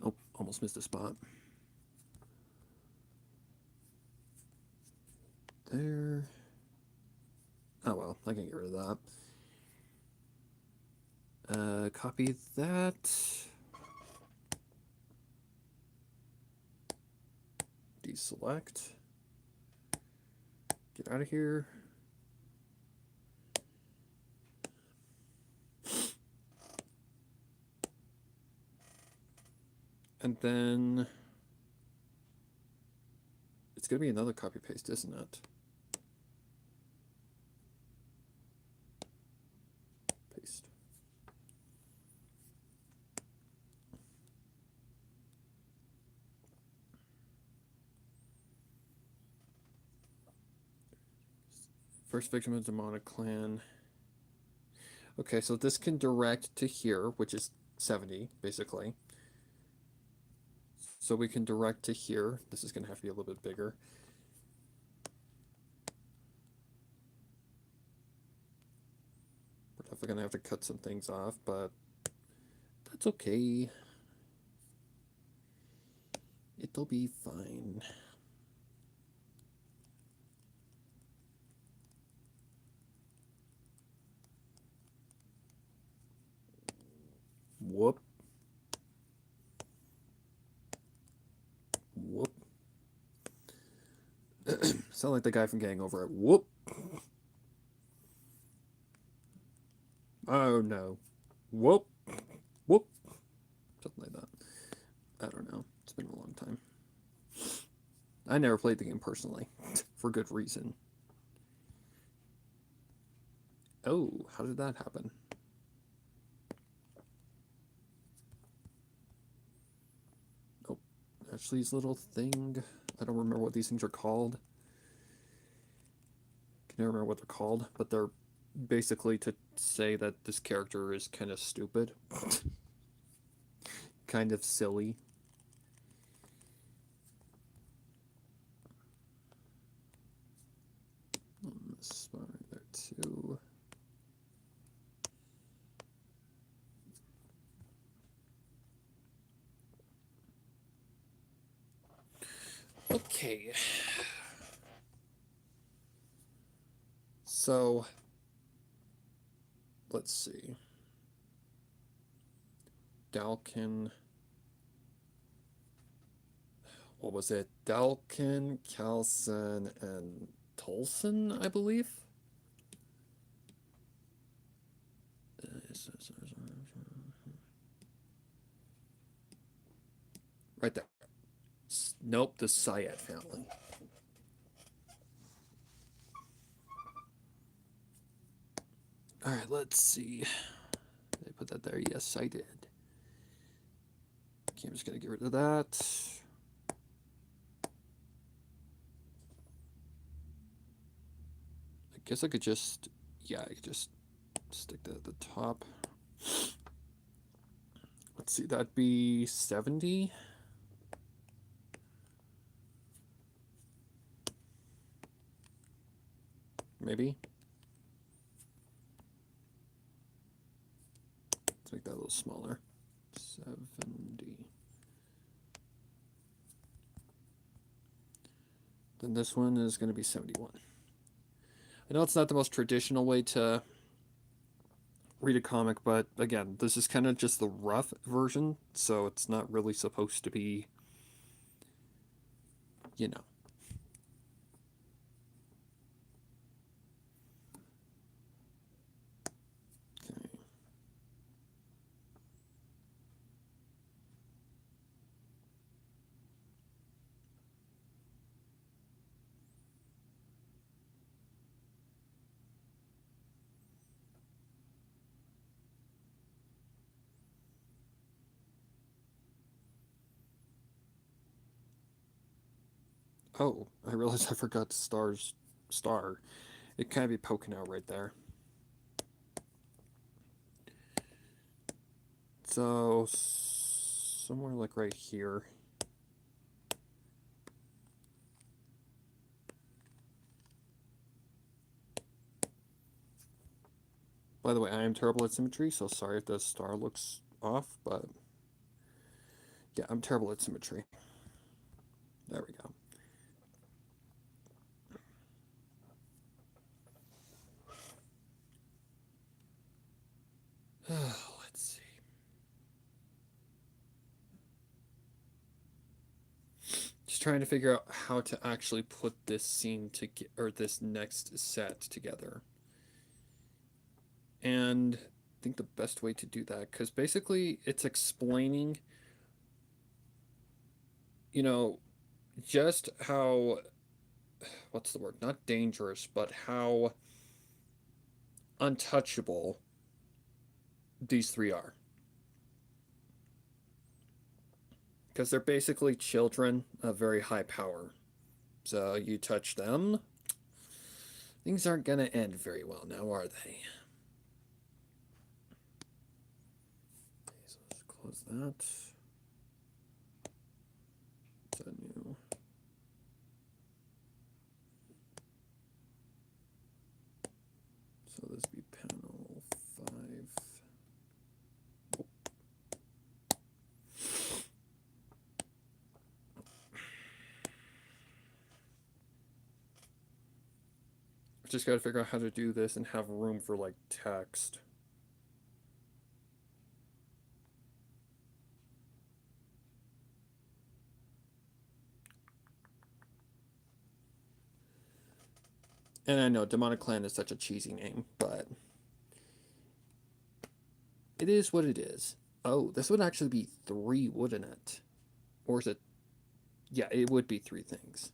Speaker 1: Oh, almost missed a spot. There. Oh well, I can get rid of that. Copy that. Deselect. Get out of here. And then it's going to be another copy paste, isn't it? Paste. First victim of demonic clan. Okay, so this can direct to here, which is 70, basically. So we can direct to here. This is going to have to be a little bit bigger. We're definitely going to have to cut some things off, but that's okay. It'll be fine. Whoop. Whoop. Sound like the guy from Getting Over It. Whoop. Oh no. Whoop. Whoop. Something like that. I don't know. It's been a long time. I never played the game personally, for good reason. Oh, how did that happen? Oh, Ashley's little thing. I don't remember what these things are called. Can never remember what they're called, but they're basically to say that this character is kind of stupid. Kind of silly. This spot right there too. Okay. So, let's see. Dalkin. What was it? Dalkin, Calson, and Tolson, I believe? Right there. Nope, the Syed family. Alright, let's see. Did I put that there? Yes, I did. Okay, I'm just going to get rid of that. I guess I could just... Yeah, I could just stick that at the top. Let's see, that'd be 70. Maybe. Let's make that a little smaller. 70. Then this one is going to be 71. I know it's not the most traditional way to read a comic, but again, this is kind of just the rough version, so it's not really supposed to be, you know. Okay. Oh, I realized I forgot Star's star. It kind of be poking out right there. So, somewhere like right here. By the way, I am terrible at symmetry, so sorry if the star looks off, but yeah, I'm terrible at symmetry. There we go. Let's see. Just trying to figure out how to actually put this scene to or this next set together. And I think the best way to do that, because basically it's explaining, you know, just how, what's the word? Not dangerous, but how untouchable these three are. Because they're basically children of very high power. So you touch them, things aren't going to end very well now, are they? Close that. What's that new? So this be panel 5. Oh. Just got to figure out how to do this and have room for like text. And I know Demonic Clan is such a cheesy name, but it is what it is. Oh, this would actually be 3, wouldn't it? Or is it? Yeah, it would be 3 things.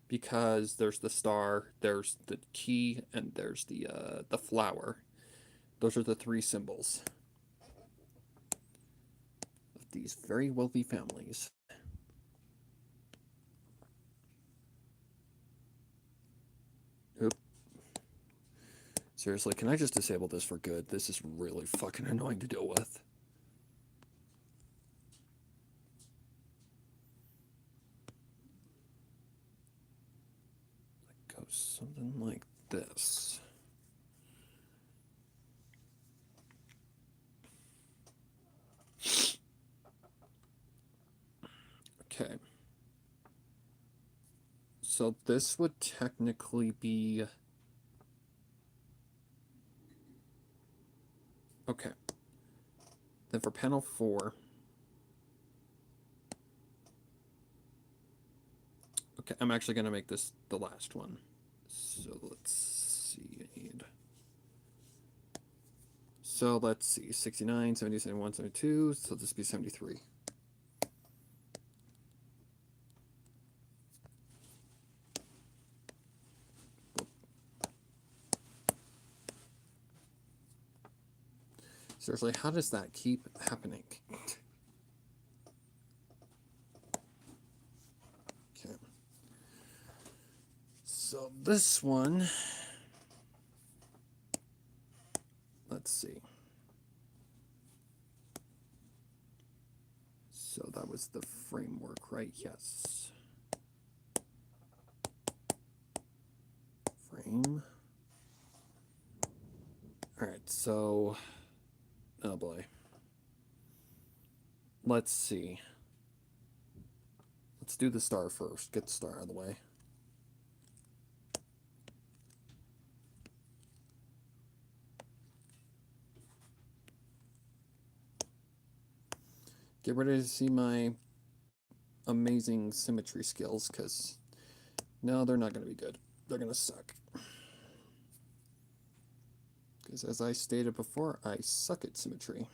Speaker 1: Because there's the star, there's the key, and there's the flower. Those are the 3 symbols of these very wealthy families. Oop. Seriously, can I just disable this for good? This is really fucking annoying to deal with. It goes something like this. Okay. So this would technically be... Okay. Then for panel 4... Okay, I'm actually going to make this the last one. So let's see. I need... So let's see. 69, 70, 71, 72. So this be 73. Seriously, how does that keep happening? Okay. So this one... Let's see. So that was the framework, right? Yes. Frame. Alright, so... Oh boy. Let's see. Let's do the star first. Get the star out of the way. Get ready to see my amazing symmetry skills, because no, they're not going to be good. They're going to suck. Because as I stated before, I suck at symmetry.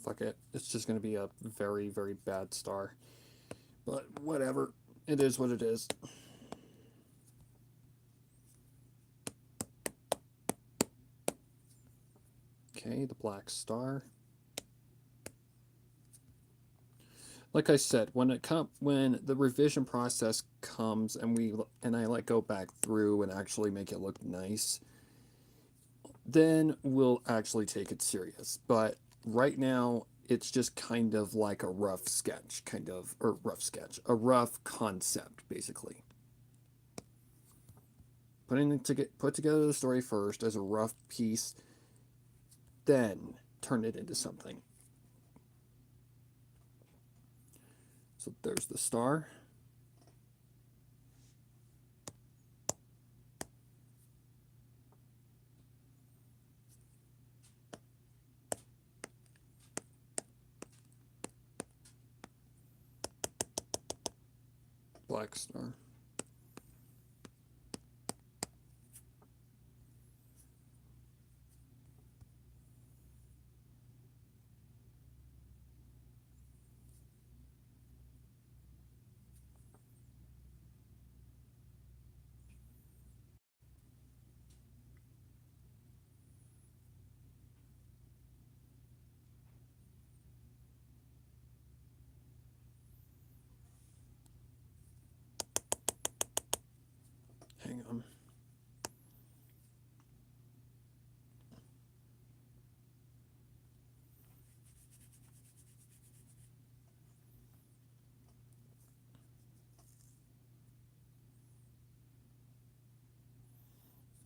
Speaker 1: Fuck it. It's just going to be a very, very bad star. But whatever. It is what it is. Okay, the black star. Like I said, when the revision process comes and I like go back through and actually make it look nice, then we'll actually take it serious. But right now, it's just kind of like a rough sketch, a rough concept, basically. Put together the story first as a rough piece, then turn it into something. So there's the star. Black star.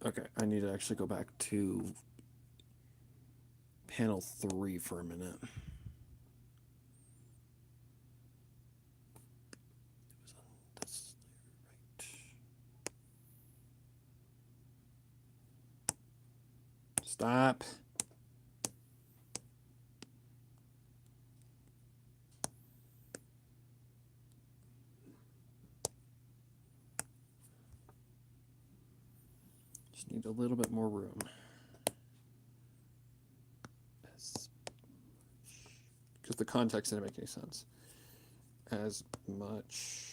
Speaker 1: Okay, I need to actually go back to panel 3 for a minute. Stop. Just need a little bit more room. Because the context didn't make any sense. As much.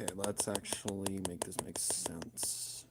Speaker 1: Okay, let's actually make this make sense.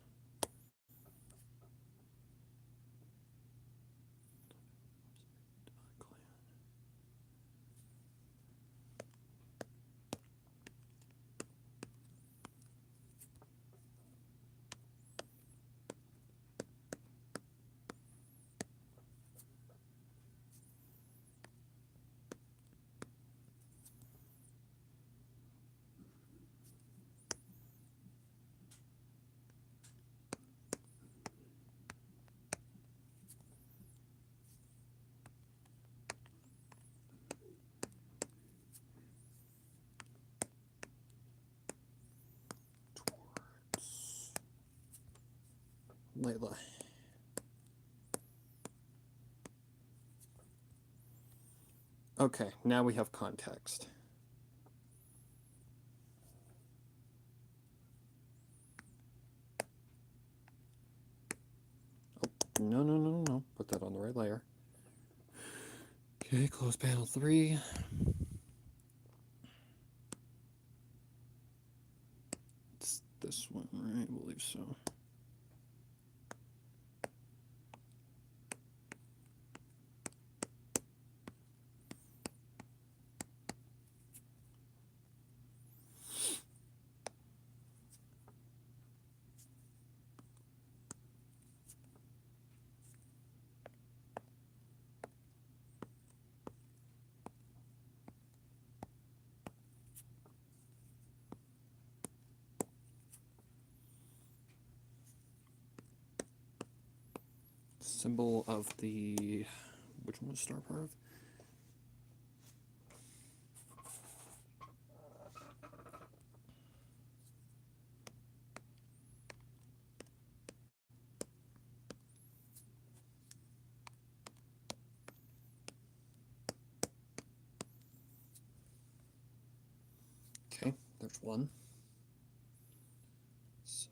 Speaker 1: Layla. Okay, now we have context. Oh, no. Put that on the right layer. Okay, close panel 3. It's this one, right? I believe so. Symbol of the, which one was star part of? Okay, there's one. Source.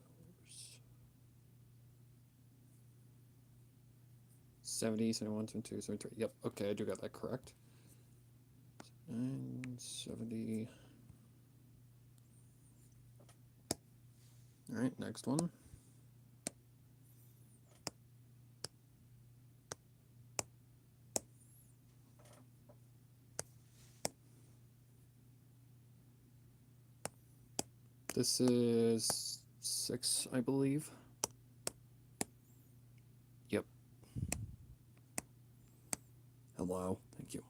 Speaker 1: 70, 71, 72, 73. Yep, okay, I do got that correct. 970. All right, next one. This is 6, I believe. Yep. Hello. Thank you.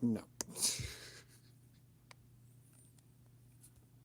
Speaker 1: No.